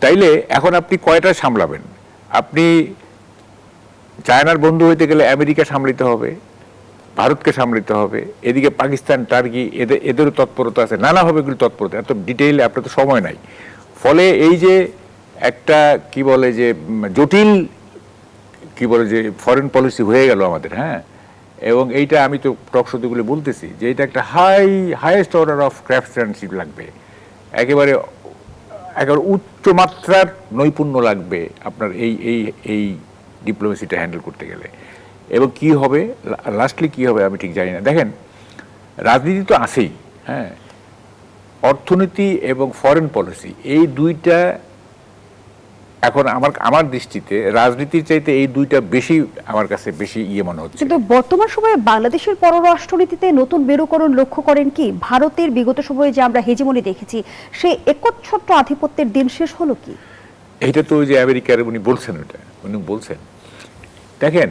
তাইলে এখন আপনি কয়টা সামলাবেন? আপনি চায়নার বন্ধু হইতে গেলে আমেরিকা সামলাতে হবে, ভারতকে সামলাতে হবে, এদিকে পাকিস্তান, টার্কি, এদেরও তৎপরতা আছে, নানাভাবে এগুলি তৎপরতা। এত ডিটেইলে আপনার তো সময় নাই। ফলে এই যে একটা কি বলে যে জটিল কি বলে যে ফরেন পলিসি হয়ে গেল আমাদের। হ্যাঁ, এবং এইটা আমি তো টকশোগুলো বলতেছি যে এটা একটা হাইয়েস্ট অর্ডার অফ ক্রাফটসম্যানশিপ লাগবে, একেবারে উচ্চ মাত্রার নৈপুণ্য লাগবে আপনার এই ডিপ্লোমেসিটা হ্যান্ডেল করতে গেলে। এবং কি হবে লাস্টলি, কি হবে আমি ঠিক জানি না। দেখেন, রাজনীতি তো আছেই, হ্যাঁ, অর্থনীতি এবং ফরেন পলিসি, এই দুইটা এখন আমার দৃষ্টিতে রাজনীতির চাইতে এই দুইটা বেশি আমার কাছে বেশি মনে হচ্ছে। কিন্তু বর্তমান সময়ে বাংলাদেশের পররাষ্ট্রনীতিতে নতুন মেরুকরণ লক্ষ্য করেন কি? ভারতের বিগত সময়ে যে আমরা হেজিমনি দেখেছি, সেই একচ্ছত্র আধিপত্যের দিন শেষ হলো কি? এইটা তো ওই যে আমেরিকার উনি বলছেন, উনি বলছেন। দেখেন,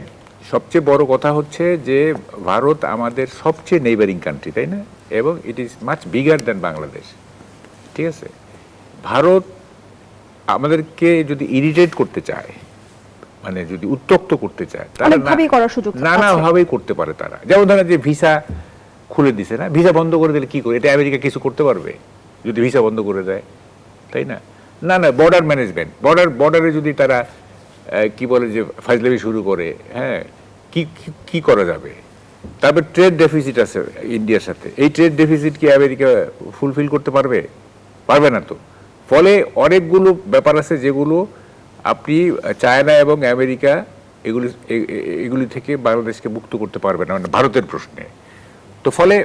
সবচেয়ে বড় কথা হচ্ছে যে ভারত আমাদের সবচেয়ে নেইবারিং কান্ট্রি, তাই না? এবং it is much bigger than Bangladesh, ঠিক আছে? ভারত আমাদেরকে যদি ইরিটেট করতে চায়, মানে যদি উত্তক্ত করতে চায়, তারা নানাভাবেই করতে পারে। তারা যেমন ধরেন যে ভিসা খুলে দিছে না, ভিসা বন্ধ করে দিলে কি করে? এটা আমেরিকা কিছু করতে পারবে যদি ভিসা বন্ধ করে দেয়, তাই না? না, বর্ডার ম্যানেজমেন্ট, বর্ডারে যদি তারা কি বলে যে ফাজলামি শুরু করে, হ্যাঁ, কি করা যাবে? তারপর ট্রেড ডেফিসিট আছে ইন্ডিয়ার সাথে, এই ট্রেড ডেফিসিট কি আমেরিকা ফুলফিল করতে পারবে? পারবে না তো। ফলে অনেকগুলো ব্যাপার আছে যেগুলো আপনি চায়না এবং আমেরিকা এগুলি থেকে বাংলাদেশকে মুক্ত করতে পারবে না, মানে ভারতের প্রশ্নে। তো ফলে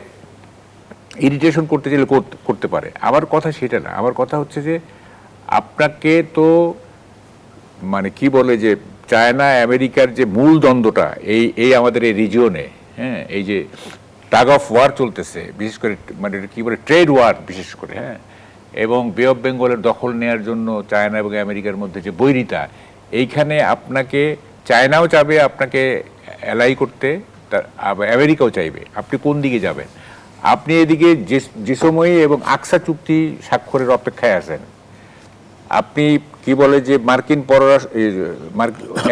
ইরিটেশন করতে চাইলে করতে পারে। আমার কথা সেটা না, আমার কথা হচ্ছে যে আপনাকে তো মানে কি বলে যে চায়না আমেরিকার যে মূল দ্বন্দ্বটা এই আমাদের এই রিজিয়নে, হ্যাঁ, এই যে টাগ অফ ওয়ার চলতেছে, বিশেষ করে মানে কি বলে ট্রেড ওয়ার বিশেষ করে, হ্যাঁ, এবং বে অফ বেঙ্গলের দখল নেওয়ার জন্য চায়না এবং আমেরিকার মধ্যে যে বৈরিতা, এইখানে আপনাকে চায়নাও চাবে আপনাকে অ্যালাই করতে, আমেরিকাও চাইবে। আপনি কোন দিকে যাবেন? আপনি এদিকে যে সময়ে এবং আকসা চুক্তি স্বাক্ষরের অপেক্ষায় আছেন, আপনি কি বলে যে মার্কিন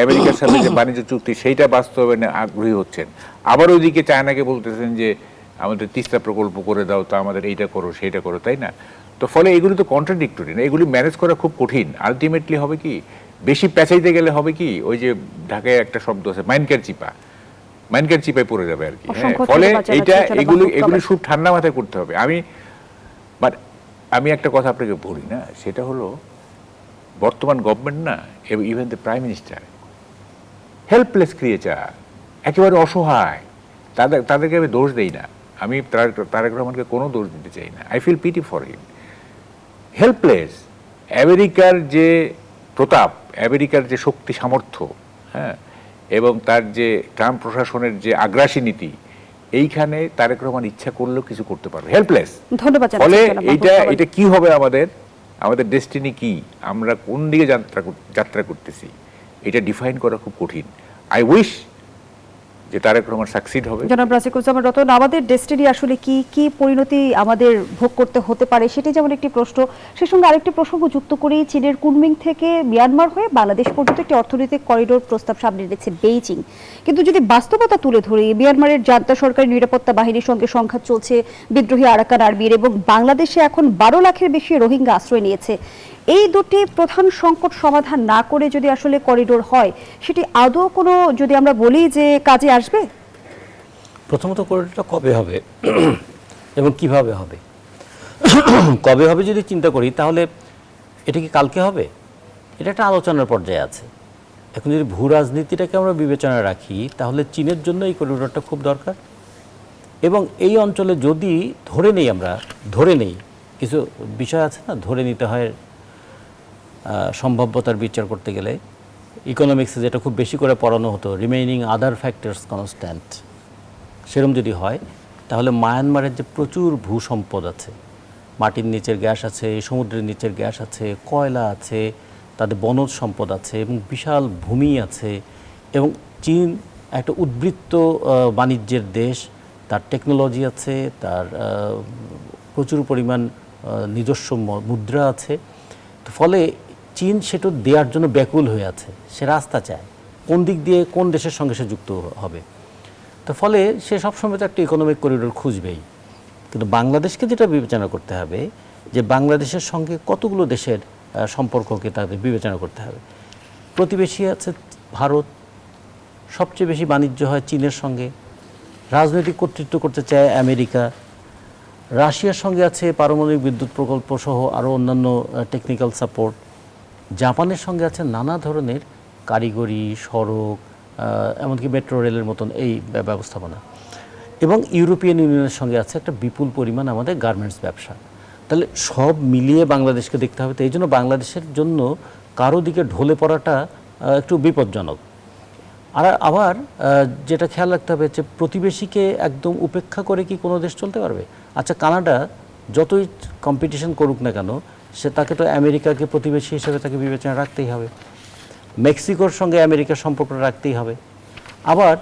আমেরিকার সাথে যে বাণিজ্য চুক্তি সেইটা বাস্তবায়নে আগ্রহী হচ্ছেন, আবার ওইদিকে চায়নাকে বলতেছেন যে আমাদের তিস্তা প্রকল্প করে দাও, তো আমাদের এইটা করো সেইটা করো, তাই না? তো ফলে এগুলি তো কন্ট্রাডিক্টরি না, এগুলি ম্যানেজ করা খুব কঠিন। আলটিমেটলি হবে কি, বেশি পেঁচাইতে গেলে হবে কি, ওই যে ঢাকায় একটা শব্দ আছে মাইনকার চিপায় পড়ে যাবে আর কি। হ্যাঁ, ফলে এগুলি খুব ঠান্ডা মাথায় করতে হবে। আমি একটা কথা আপনাকে বলি না, সেটা হলো বর্তমান গভর্নমেন্ট না, even the prime minister helpless creature, একেবারে অসহায়। তাদেরকে আমি দোষ দেই না, আমি তারেক রহমানকে কোনো দোষ দিতে চাই না। I feel pity for him. Helpless. আমেরিকার যে প্রতাপ, আমেরিকার যে শক্তি সামর্থ্য, হ্যাঁ, এবং তার যে ট্রাম্প প্রশাসনের যে আগ্রাসী নীতি, এইখানে তারেক রহমান ইচ্ছা করলেও কিছু করতে পারবে। হেল্পলেস। ধন্যবাদ। ফলে এটা কি হবে, আমাদের ডেস্টিনি কি, আমরা কোন দিকে যাত্রা করতেছি, এটা ডিফাইন করা খুব কঠিন। আই উইশ যে তারেক রহমান সাকসিড হবে। জনাব রাজিকুজ্জামান রতন, আমাদের ডেস্টিনি আসলে কি পরিণতি আমাদের ভোগ করতে হতে পারে, সেটি যেমন একটি প্রশ্ন, সেই সঙ্গে আরেকটি প্রসঙ্গ যুক্ত করেই চীনের কুনমিং থেকে মিয়ানমার হয়ে বাংলাদেশ পর্যন্ত একটি অর্থনৈতিক করিডোর প্রস্তাব সামনে এনেছে বেইজিং। কিন্তু যদি বাস্তবতা তুলে ধরি, মিয়ানমারের জান্তা সরকারি নিরাপত্তা বাহিনীর সঙ্গে সংঘাত চলছে বিদ্রোহী আরাকান আর্মির, এবং বাংলাদেশে এখন 12 লাখের বেশি রোহিঙ্গা আশ্রয় নিয়েছে। এই দুটি প্রধান সংকট সমাধান না করে যদি আসলে করিডোর হয়, সেটি আদৌ কোনো, যদি আমরা বলি যে কাজে আসবে? প্রথমত করিডোরটা কবে হবে এবং কিভাবে হবে? কবে হবে যদি চিন্তা করি, তাহলে এটা কি কালকে হবে? এটা একটা আলোচনার পর্যায়ে আছে। এখন যদি ভূ রাজনীতিটাকে আমরা বিবেচনায় রাখি, তাহলে চীনের জন্য এই করিডোরটা খুব দরকার। এবং এই অঞ্চলে যদি ধরে নেই কিছু বিষয় আছে না, ধরে নিতে হয় সম্ভাব্যতার বিচার করতে গেলে। ইকোনমিক্সে যেটা খুব বেশি করে পড়ানো হতো, রিমেইনিং আদার ফ্যাক্টরস কনস্ট্যান্ট, সেরকম যদি হয়, তাহলে মায়ানমারের যে প্রচুর ভূ সম্পদ আছে, মাটির নিচের গ্যাস আছে, সমুদ্রের নিচের গ্যাস আছে, কয়লা আছে, তাদের বনজ সম্পদ আছে এবং বিশাল ভূমি আছে, এবং চীন একটা উদ্বৃত্ত বাণিজ্যের দেশ, তার টেকনোলজি আছে, তার প্রচুর পরিমাণ নিজস্ব মুদ্রা আছে। তো ফলে চীন সেটা দেওয়ার জন্য ব্যাকুল হয়ে আছে, সে রাস্তা চায় কোন দিক দিয়ে কোন দেশের সঙ্গে সে যুক্ত হবে। তো ফলে সে সবসময় তো একটা ইকোনমিক করিডোর খুঁজবেই। কিন্তু বাংলাদেশকে যেটা বিবেচনা করতে হবে, যে বাংলাদেশের সঙ্গে কতগুলো দেশের সম্পর্ককে তাদের বিবেচনা করতে হবে। প্রতিবেশী আছে ভারত, সবচেয়ে বেশি বাণিজ্য হয় চীনের সঙ্গে, রাজনৈতিক কর্তৃত্ব করতে চায় আমেরিকা, রাশিয়ার সঙ্গে আছে পারমাণবিক বিদ্যুৎ প্রকল্প সহ আরও অন্যান্য টেকনিক্যাল সাপোর্ট, জাপানের সঙ্গে আছে নানা ধরনের কারিগরি, সড়ক, এমনকি মেট্রো রেলের মতন এই ব্যবস্থাপনা, এবং ইউরোপিয়ান ইউনিয়নের সঙ্গে আছে একটা বিপুল পরিমাণ আমাদের গার্মেন্টস ব্যবসা। তাহলে সব মিলিয়ে বাংলাদেশকে দেখতে হবে। তো এই জন্য বাংলাদেশের জন্য কারো দিকে ঢলে পড়াটা একটু বিপজ্জনক। আর আবার যেটা খেয়াল রাখতে হবে যে প্রতিবেশীকে একদম উপেক্ষা করে কি কোনো দেশ চলতে পারবে? আচ্ছা, কানাডা যতই কম্পিটিশন করুক না কেন, সে তাকে তো আমেরিকাকে প্রতিবেশী হিসেবে তাকে বিবেচনা রাখতেই হবে। মেক্সিকোর সঙ্গে আমেরিকার সম্পর্ক রাখতেই হবে। আবার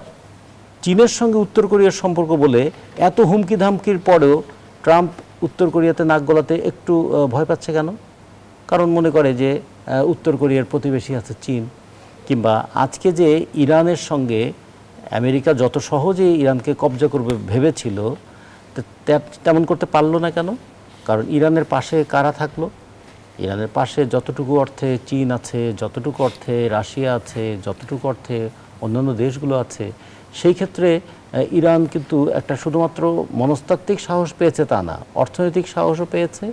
চীনের সঙ্গে উত্তর কোরিয়ার সম্পর্ক বলে এত হুমকি ধামকির পরেও ট্রাম্প উত্তর কোরিয়াতে নাক গলাতে একটু ভয় পাচ্ছে কেন? কারণ মনে করে যে উত্তর কোরিয়ার প্রতিবেশী আছে চীন। কিংবা আজকে যে ইরানের সঙ্গে আমেরিকা যত সহজে ইরানকে কবজা করবে ভেবেছিল, তেমন করতে পারলো না কেন? কারণ ইরানের পাশে কারা থাকলো? ইরানের পাশে যতটুকু অর্থে চীন আছে, যতটুকু অর্থে রাশিয়া আছে, যতটুকু অর্থে অন্যান্য দেশগুলো আছে, সেই ক্ষেত্রে ইরান কিন্তু একটা শুধুমাত্র মনস্তাত্ত্বিক সাহস পেয়েছে তা না, অর্থনৈতিক সাহসও পেয়েছে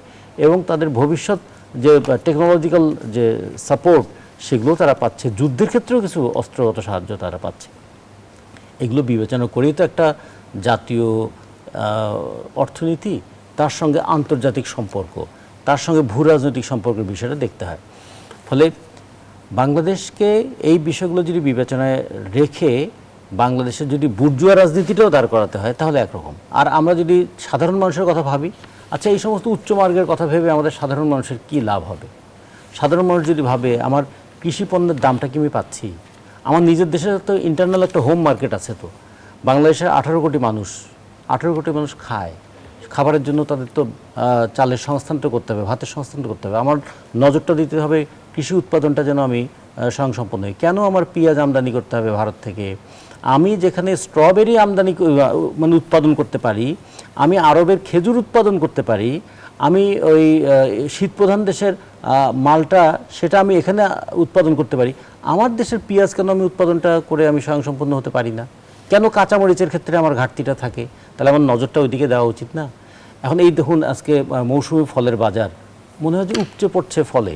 এবং তাদের ভবিষ্যৎ যে টেকনোলজিক্যাল যে সাপোর্ট সেগুলো তারা পাচ্ছে, যুদ্ধের ক্ষেত্রেও কিছু অস্ত্রগত সাহায্য তারা পাচ্ছে। এগুলো বিবেচনা করেই তো একটা জাতীয় অর্থনীতি, তার সঙ্গে আন্তর্জাতিক সম্পর্ক, তার সঙ্গে ভূ রাজনৈতিক সম্পর্কের বিষয়টা দেখতে হয়। ফলে বাংলাদেশকে এই বিষয়গুলো যদি বিবেচনায় রেখে বাংলাদেশের যদি বুর্জুয়া রাজনীতিটাও দাঁড় করাতে হয় তাহলে একরকম। আর আমরা যদি সাধারণ মানুষের কথা ভাবি, আচ্ছা এই সমস্ত উচ্চ মার্গের কথা ভেবে আমাদের সাধারণ মানুষের কী লাভ হবে? সাধারণ মানুষ যদি ভাবে আমার কৃষি পণ্যের দামটা কি আমি পাচ্ছি, আমার নিজের দেশে তো ইন্টারনাল একটা হোম মার্কেট আছে, তো বাংলাদেশের 18 কোটি মানুষ খায়, খাবারের জন্য তাদের তো চালের সংস্থানটা করতে হবে, ভাতের সংস্থানটা করতে হবে। আমার নজরটা দিতে হবে কৃষি উৎপাদনটা যেন আমি স্বয়ংসম্পন্ন হই। কেন আমার পেঁয়াজ আমদানি করতে হবে ভারত থেকে? আমি যেখানে স্ট্রবেরি আমদানি মানে উৎপাদন করতে পারি, আমি আরবের খেজুর উৎপাদন করতে পারি, আমি ওই শীতপ্রধান দেশের মালটা সেটা আমি এখানে উৎপাদন করতে পারি, আমার দেশের পেঁয়াজ কেন আমি উৎপাদনটা করে আমি স্বয়ংসম্পন্ন হতে পারি না? কেন কাঁচামরিচের ক্ষেত্রে আমার ঘাটতিটা থাকে? তাহলে আমার নজরটা ওইদিকে দেওয়া উচিত না? এখন এই দেখুন আজকে মৌসুমি ফলের বাজার মনে হয় যে উপচে পড়ছে ফলে,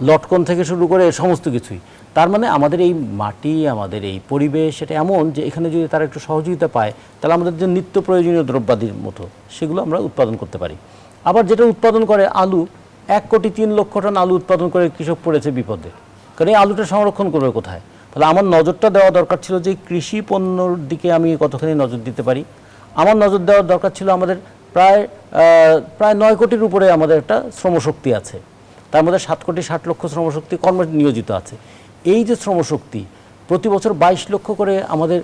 লটকন থেকে শুরু করে সমস্ত কিছুই। তার মানে আমাদের এই মাটি, আমাদের এই পরিবেশ এটা এমন যে এখানে যদি তারা একটু সহযোগিতা পায় তাহলে আমাদের যে নিত্য প্রয়োজনীয় দ্রব্যাদির মতো সেগুলো আমরা উৎপাদন করতে পারি। আবার যেটা উৎপাদন করে আলু, 1,03,00,000 টন আলু উৎপাদন করে কৃষক পড়েছে বিপদে, কারণ এই আলুটা সংরক্ষণ করবে কোথায়? তাহলে আমার নজরটা দেওয়া দরকার ছিল যে কৃষি পণ্যর দিকে আমি কতখানি নজর দিতে পারি। আমার নজর দেওয়ার দরকার ছিল আমাদের প্রায় 9 কোটির উপরে আমাদের একটা শ্রমশক্তি আছে, তার মধ্যে 7,60,00,000 শ্রমশক্তি কর্মে নিয়োজিত আছে। এই যে শ্রমশক্তি প্রতি বছর 22 লক্ষ করে আমাদের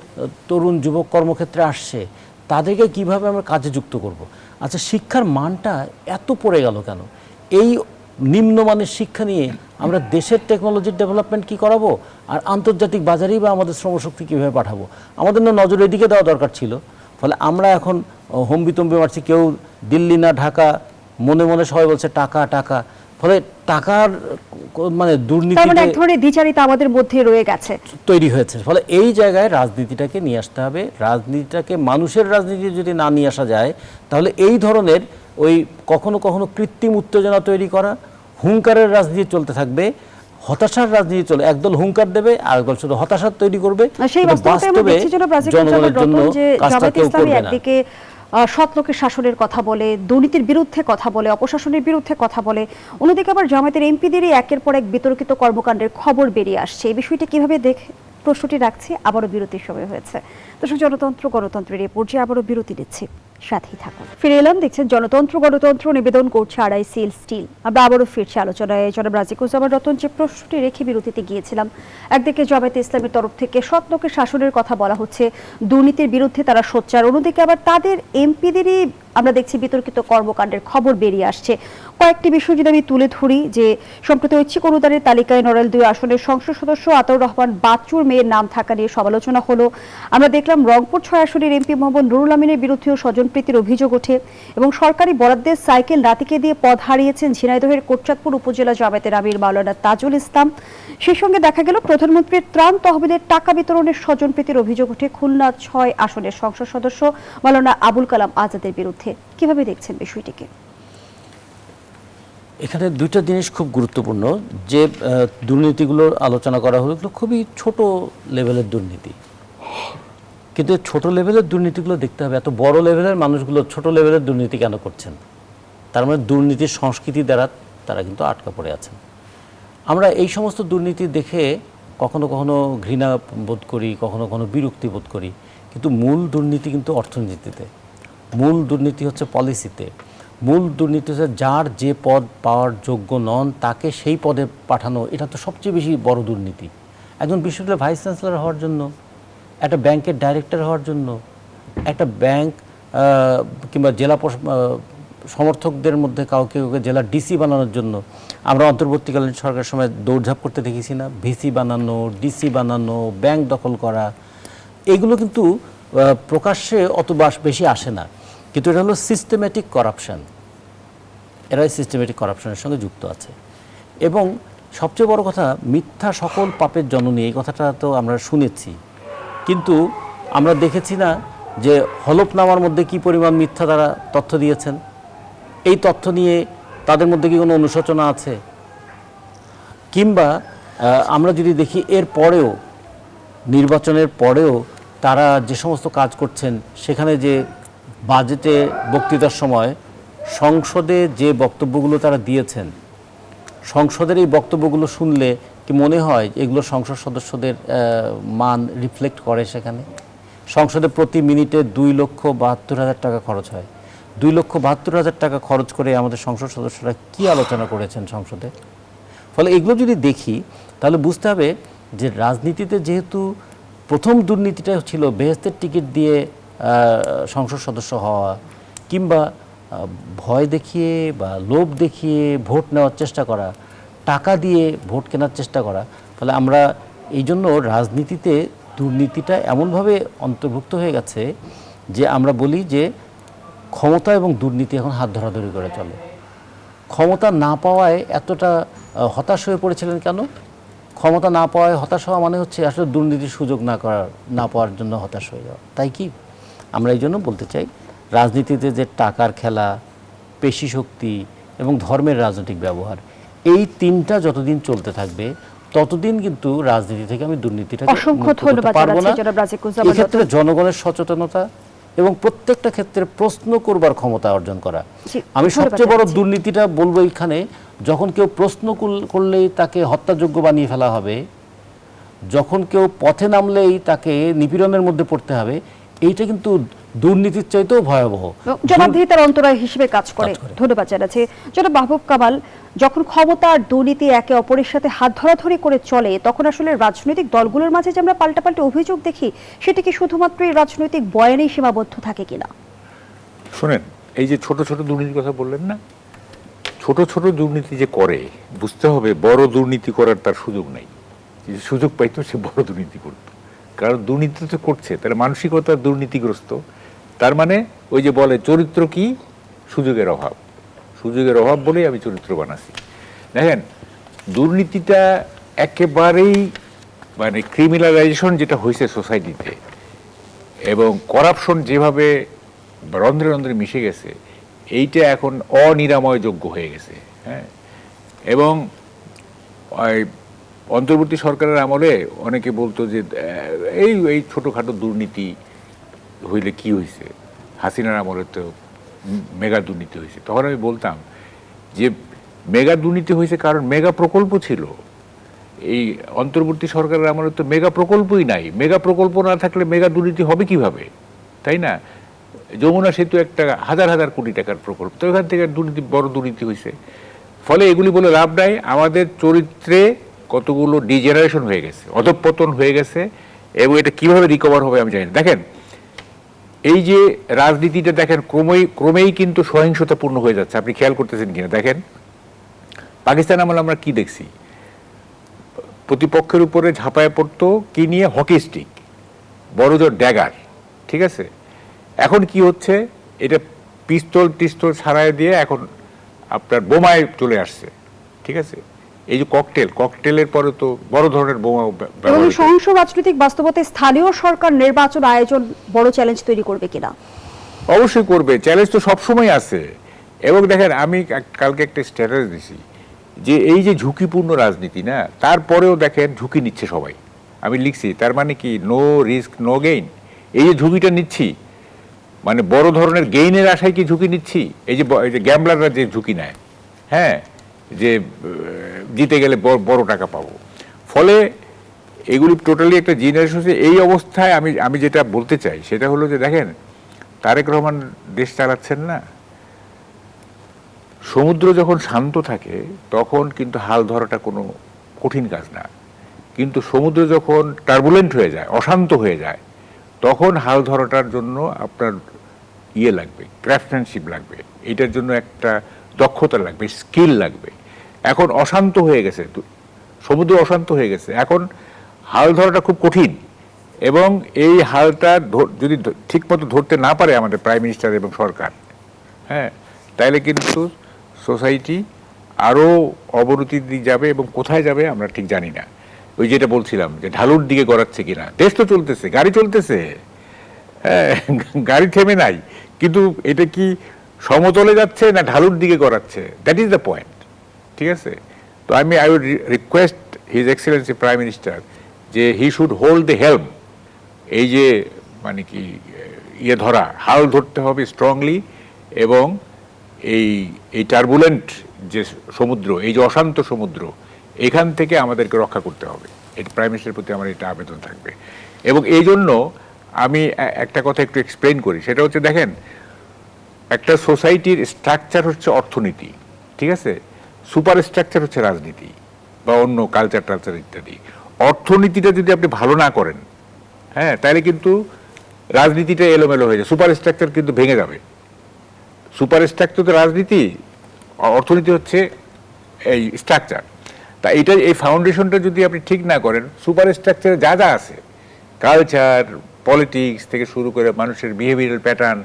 তরুণ যুবক কর্মক্ষেত্রে আসছে, তাদেরকে কিভাবে আমরা কাজে যুক্ত করব? আচ্ছা, শিক্ষার মানটা এত পড়ে গেল কেন? এই নিম্নমানের শিক্ষা নিয়ে আমরা দেশের টেকনোলজির ডেভেলপমেন্ট কি করাবো, আর আন্তর্জাতিক বাজারেই বা আমাদের শ্রমশক্তি কীভাবে পাঠাবো? আমাদের না নজর এদিকে দেওয়া দরকার ছিল। ফলে আমরা এখন হম্বিতম্বি মারছি, কেউ দিল্লি না ঢাকা, মনে মনে সবাই বলছে টাকা টাকা। ফলে টাকার মানে দুর্নীতি এক ধরনের দ্বিচারিতা আমাদের মধ্যে রয়ে গেছে, তৈরি হয়েছে। ফলে এই জায়গায় রাজনীতিটাকে নিয়ে আসতে হবে। রাজনীতিটাকে মানুষের রাজনীতি যদি না নিয়ে আসা যায় তাহলে এই ধরনের ওই কখনো কখনো কৃত্রিম উত্তেজনা তৈরি করা, হুঙ্কারের রাজনীতি চলতে থাকবে, হতাশার রাজনীতি চলে। একদল হুঙ্কার দেবে আর একদল শুধু হতাশার তৈরি করবে। সেই বাস্তবে জনগণের জন্য যে জামায়াত ইসলামী একদিকে সৎ লোকের শাসনের কথা বলে, দুর্নীতির বিরুদ্ধে কথা বলে, অপশাসনের বিরুদ্ধে কথা বলে, অন্যদিকে আবার জামায়াতের এমপিদেরই একের পর এক বিতর্কিত কর্মকাণ্ডের খবর বেরিয়ে আসছে। এই বিষয়টি কিভাবে দেখে প্রশ্নটি রাখছি। আবারও বিরতির সময় হয়েছে। দর্শক, গণতন্ত্রের এই পর্যায়ে আবারও বিরতি নিচ্ছি, সাথেই থাকুন। ফিরে এলাম, দেখছেন গণতন্ত্র নিবেদন করছে RICL স্টিল। আমরা আবারও ফিরছি আলোচনায়। জনাব রাজিকুজ্জামান রতন, যে প্রশ্নটি রেখে বিরতিতে গিয়েছিলাম, একদিকে জামায়াতে ইসলামের তরফ থেকে সৎ লোকের শাসনের কথা বলা হচ্ছে, দুর্নীতির বিরুদ্ধে তারা সোচ্চার, অন্যদিকে আবার তাদের এমপিদেরই আমরা দেখছি বিতর্কিত কর্মকাণ্ডের খবর বেরিয়ে আসছে। কয়েকটি বিষয় যদি আমি তুলে ধরি, যে সম্প্রতি ঐচ্ছিক অনুদানের তালিকায় নড়াইল 2 আসনের সংসদ সদস্য আতাউর রহমান বাচ্চুর মেয়ের নাম থাকা নিয়ে সমালোচনা হলো। আমরা দেখলাম রংপুর 6 আসনের এমপি মোহাম্মদ নুরুল আমিনের বিরুদ্ধেও স্বজনপ্রীতির অভিযোগ ওঠে এবং সরকারি বরাদ্দের সাইকেল নাতিকে দিয়ে পদ হারিয়েছেন ঝিনাইদহের কোটচাঁদপুর উপজেলা জামায়াতের আমির মাওলানা তাজুল ইসলাম। সেই সঙ্গে দেখা গেল প্রধানমন্ত্রীর ত্রাণ তহবিলের টাকা বিতরণের স্বজনপ্রীতির অভিযোগ ওঠে খুলনা 6 আসনের সংসদ সদস্য মাওলানা আবুল কালাম আজাদের বিরুদ্ধে। কিভাবে দেখছেন বিষয়টিকে? এখানে দুইটা জিনিস খুব গুরুত্বপূর্ণ। যে দুর্নীতিগুলো আলোচনা করা হলো খুবই ছোট লেভেলের দুর্নীতি, কিন্তু ছোট লেভেলের দুর্নীতিগুলো দেখতে হবে এত বড় লেভেলের মানুষগুলো ছোট লেভেলের দুর্নীতি কেন করছেন। তার মানে দুর্নীতির সংস্কৃতি দ্বারা তারা কিন্তু আটকা পড়ে আছেন। আমরা এই সমস্ত দুর্নীতি দেখে কখনো কখনো ঘৃণা বোধ করি, কখনো কখনো বিরক্তি বোধ করি, কিন্তু মূল দুর্নীতি কিন্তু অর্থনীতিতে, মূল দুর্নীতি হচ্ছে পলিসিতে, মূল দুর্নীতি হচ্ছে যার যে পদ পাওয়ার যোগ্য নন তাকে সেই পদে পাঠানো। এটা তো সবচেয়ে বেশি বড় দুর্নীতি। একজন বিশ্ববিদ্যালয়ের ভাইস চ্যান্সেলর হওয়ার জন্য, একটা ব্যাংকের ডাইরেক্টর হওয়ার জন্য, একটা ব্যাংক কিংবা জেলা সমর্থকদের মধ্যে কাউকে জেলার ডিসি বানানোর জন্য আমরা অন্তর্বর্তীকালীন সরকারের সময় দৌড়ঝাঁপ করতে দেখেছি না? ভিসি বানানো, ডিসি বানানো, ব্যাংক দখল করা, এগুলো কিন্তু প্রকাশ্যে অত বেশি আসে না, কিন্তু এটা হলো সিস্টেমেটিক করাপশন। এরাই সিস্টেমেটিক করাপশনের সঙ্গে যুক্ত আছে। এবং সবচেয়ে বড় কথা, মিথ্যা সকল পাপের জননী, এই কথাটা তো আমরা শুনেছি, কিন্তু আমরা দেখেছি না যে হলফনামার মধ্যে কি পরিমাণ মিথ্যা তারা তথ্য দিয়েছেন। এই তথ্য নিয়ে তাদের মধ্যে কি কোনো অনুশোচনা আছে? কিংবা আমরা যদি দেখি এর পরেও, নির্বাচনের পরেও তারা যে সমস্ত কাজ করছেন, সেখানে যে বাজেটে বক্তৃতার সময় সংসদে যে বক্তব্যগুলো তারা দিয়েছেন, সংসদের এই বক্তব্যগুলো শুনলে কি মনে হয় এগুলো সংসদ সদস্যদের মান রিফ্লেক্ট করে? সেখানে সংসদে প্রতি মিনিটে 2,72,000 টাকা খরচ হয়। 2,72,000 টাকা খরচ করে আমাদের সংসদ সদস্যরা কি আলোচনা করেছেন সংসদে? ফলে এগুলো যদি দেখি তাহলে বুঝতে হবে যে রাজনীতিতে যেহেতু প্রথম দুর্নীতিটা ছিল বেহেস্তের টিকিট দিয়ে সংসদ সদস্য হওয়া, কিংবা ভয় দেখিয়ে বা লোভ দেখিয়ে ভোট নেওয়ার চেষ্টা করা, টাকা দিয়ে ভোট কেনার চেষ্টা করা, ফলে আমরা এই জন্য রাজনীতিতে দুর্নীতিটা এমনভাবে অন্তর্ভুক্ত হয়ে গেছে যে আমরা বলি যে ক্ষমতা এবং দুর্নীতি এখন হাত ধরাধরি করে চলে। ক্ষমতা না পাওয়ায় এতটা হতাশ হয়ে পড়েছিলেন কেন? ক্ষমতা না পাওয়ায় হতাশ হওয়া মানে হচ্ছে আসলে দুর্নীতির সুযোগ না পাওয়ার জন্য হতাশ হয়ে যাওয়া, তাই কি? আমরা এই জন্য বলতে চাই, রাজনীতিতে যে টাকার খেলা, পেশি শক্তি এবং ধর্মের রাজনৈতিক ব্যবহার, এই তিনটা যতদিন চলতে থাকবে ততদিন কিন্তু রাজনীতি থেকে আমি দুর্নীতিটাকে মুক্ত করতে পারবো না। এক্ষেত্রে জনগণের সচেতনতা এবং প্রত্যেকটা ক্ষেত্রে প্রশ্ন করবার ক্ষমতা অর্জন করা। আমি সবচেয়ে বড় দুর্নীতিটা বলবো এইখানে, যখন কেউ প্রশ্ন করলেই তাকে হত্যাযোগ্য বানিয়ে ফেলা হবে, যখন কেউ পথে নামলেই তাকে নিপীড়নের মধ্যে পড়তে হবে, এইটা কিন্তু দুর্নীতির চাইতেও ভয়াবহ, জবাবদিহিতার অন্তরায় হিসেবে কাজ করে। ধন্যবাদ জানাচ্ছি জনাব মাহবুব কামাল। যখন ক্ষমতা আর দুর্নীতি একে অপরের সাথে হাত ধরাধরি করে চলে, তখন আসলে রাজনৈতিক দলগুলোর মাঝে যে আমরা পাল্টাপাল্টি অভিযোগ দেখি, সেটা কি শুধুমাত্র এই রাজনৈতিক বয়ানেই সীমাবদ্ধ থাকে কিনা? শোনেন, এই যে ছোট ছোট দুর্নীতির কথা বললেন না, ছোট ছোট দুর্নীতি যে করে, বুঝতে হবে বড় দুর্নীতি করার তার সুযোগ নাই। যে সুযোগ পাইতো সে বড় দুর্নীতি করত, কারণ দুর্নীতি তো করছে, তার মানসিকতা দুর্নীতিগ্রস্ত। তার মানে ওই যে বলে চরিত্র কি, সুযোগের অভাব। সুযোগের অভাব বলেই আমি চরিত্র বানাচ্ছি। দেখেন, দুর্নীতিটা একেবারেই মানে ক্রিমিনালাইজেশন যেটা হয়েছে সোসাইটিতে, এবং করাপশন যেভাবে রন্ধ্রে রন্ধ্রে মিশে গেছে, এইটা এখন অনিরাময়যোগ্য হয়ে গেছে। হ্যাঁ, এবং অন্তর্বর্তী সরকারের আমলে অনেকে বলতো যে এই ছোটোখাটো দুর্নীতি হইলে কি হয়েছে, হাসিনার আমলে তো মেগা দুর্নীতি হয়েছে। তখন আমি বলতাম যে মেগা দুর্নীতি হয়েছে কারণ মেগা প্রকল্প ছিল। এই অন্তর্বর্তী সরকারের আমলে তো মেগা প্রকল্পই নাই। মেগা প্রকল্প না থাকলে মেগা দুর্নীতি হবে কিভাবে, তাই না? যমুনা সেতু একটা হাজার হাজার কোটি টাকার প্রকল্প, তো এখান থেকে দুর্নীতি, বড় দুর্নীতি হয়েছে। ফলে এগুলি বলে লাভ নাই। আমাদের চরিত্রে কতগুলো ডিজেনারেশন হয়ে গেছে, অধঃপতন হয়ে গেছে, এবং এটা কিভাবে রিকভার হবে আমি জানি না। দেখেন, এই যে রাজনীতিটা দেখেন ক্রমেই কিন্তু সহিংসতাপূর্ণ হয়ে যাচ্ছে। আপনি খেয়াল করতেছেন কিনা দেখেন, পাকিস্তান আমলে আমরা কি দেখছি, প্রতিপক্ষের উপরে ঝাঁপায় পড়তো কি নিয়ে, হকি স্টিক, বড় জোর ড্যাগার, ঠিক আছে? এখন কি হচ্ছে, এটা পিস্তল টিস্তল ছাড়াই দিয়ে এখন আপনার বোমায় চলে আসছে, ঠিক আছে? এই যে ককটেলের পরে তো বড় ধরনের বোমা। এবং সহিংস রাজনৈতিক বাস্তবতায় স্থানীয় সরকার নির্বাচন আয়োজন বড় চ্যালেঞ্জ তৈরি করবে কিনা? অবশ্যই করবে, চ্যালেঞ্জ তো সবসময় আছে। এবং দেখেন, আমি কালকে একটা স্ট্যাটাস দিছি যে এই যে ঝুঁকিপূর্ণ রাজনীতি না, তারপরেও দেখেন ঝুঁকি নিচ্ছে সবাই। আমি লিখছি, তার মানে কি, নো রিস্ক নো গেইন। এই যে ঝুঁকিটা নিচ্ছি, মানে বড় ধরনের গেইনের আশায় কি ঝুঁকি নিচ্ছি? এই যে গ্যাম্বলাররা যে ঝুঁকি নেয়, হ্যাঁ, যে জিতে গেলে বড় টাকা পাবো। ফলে এগুলি টোটালি একটা জেনারেশন। এই অবস্থায় আমি যেটা বলতে চাই সেটা হলো যে দেখেন, তারেক রহমান দেশ চালাচ্ছেন না, সমুদ্র যখন শান্ত থাকে তখন কিন্তু হাল ধরাটা কোনো কঠিন কাজ না, কিন্তু সমুদ্র যখন টার্বুলেন্ট হয়ে যায়, অশান্ত হয়ে যায়, তখন হাল ধরাটার জন্য আপনার লাগবে, ক্রাফটম্যানশিপ লাগবে, এটার জন্য একটা দক্ষতা লাগবে, স্কিল লাগবে। এখন অশান্ত হয়ে গেছে, সমুদ্র অশান্ত হয়ে গেছে, এখন হাল ধরাটা খুব কঠিন। এবং এই হালটা যদি ঠিকমতো ধরতে না পারে আমাদের প্রাইম মিনিস্টার এবং সরকার, হ্যাঁ, তাইলে কিন্তু সোসাইটি আরও অবনতির দিকে যাবে, এবং কোথায় যাবে আমরা ঠিক জানি না। ওই যেটা বলছিলাম যে ঢালুর দিকে গড়াচ্ছে কিনা, দেশ তো চলতেছে, গাড়ি চলতেছে, হ্যাঁ, গাড়ি থেমে নাই, কিন্তু এটা কি সমতলে যাচ্ছে না ঢালুর দিকে গড়াচ্ছে, দ্যাট ইজ দ্য পয়েন্ট। ঠিক আছে? তো I would request his excellency prime minister যে he should hold the helm. এই যে মানে কি ধরা, হাল ধরতে হবে স্ট্রংলি, এবং এই টার্বুলেন্ট যে সমুদ্র, এই যে অশান্ত সমুদ্র, এখান থেকে আমাদেরকে রক্ষা করতে হবে। এটা প্রাইম মিনিস্টারের প্রতি আমার এটা আবেদন থাকবে। এবং এই জন্য আমি একটা কথা একটু এক্সপ্লেইন করি, সেটা হচ্ছে দেখেন, একটা সোসাইটির স্ট্রাকচার হচ্ছে অর্থনীতি, ঠিক আছে, সুপার স্ট্রাকচার হচ্ছে রাজনীতি বা অন্য কালচার টালচার ইত্যাদি। অর্থনীতিটা যদি আপনি ভালো না করেন, হ্যাঁ, তাহলে কিন্তু রাজনীতিটা এলোমেলো হয়ে যায়, সুপার স্ট্রাকচার কিন্তু ভেঙে যাবে। সুপার স্ট্রাকচার তো রাজনীতি, অর্থনীতি হচ্ছে এই স্ট্রাকচার। তা এই ফাউন্ডেশনটা যদি আপনি ঠিক না করেন, সুপার স্ট্রাকচারে যা যা আছে, কালচার, পলিটিক্স থেকে শুরু করে মানুষের বিহেভিয়ারাল প্যাটার্ন,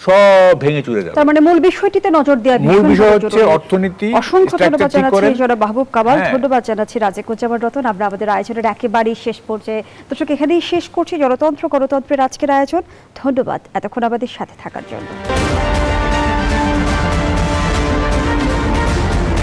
সব ভেঙে চুরে যাবে। তার মানে মূল বিষয়টিতে নজর দেওয়া, মূল বিষয় হচ্ছে অর্থনীতি। অসংখ্য ধন্যবাদ জানাচ্ছি জনাব মাহবুব কামাল, হ্যাঁ। ধন্যবাদ জানাচ্ছি রাজেকুজ্জামান রতন। আমরা আমাদের আয়োজনের একেবারেই শেষ পর্যায়ে, দর্শক এখানেই শেষ করছি জনতন্ত্র গণতন্ত্রের আজকের আয়োজন। ধন্যবাদ এতক্ষণ আমাদের সাথে থাকার জন্য।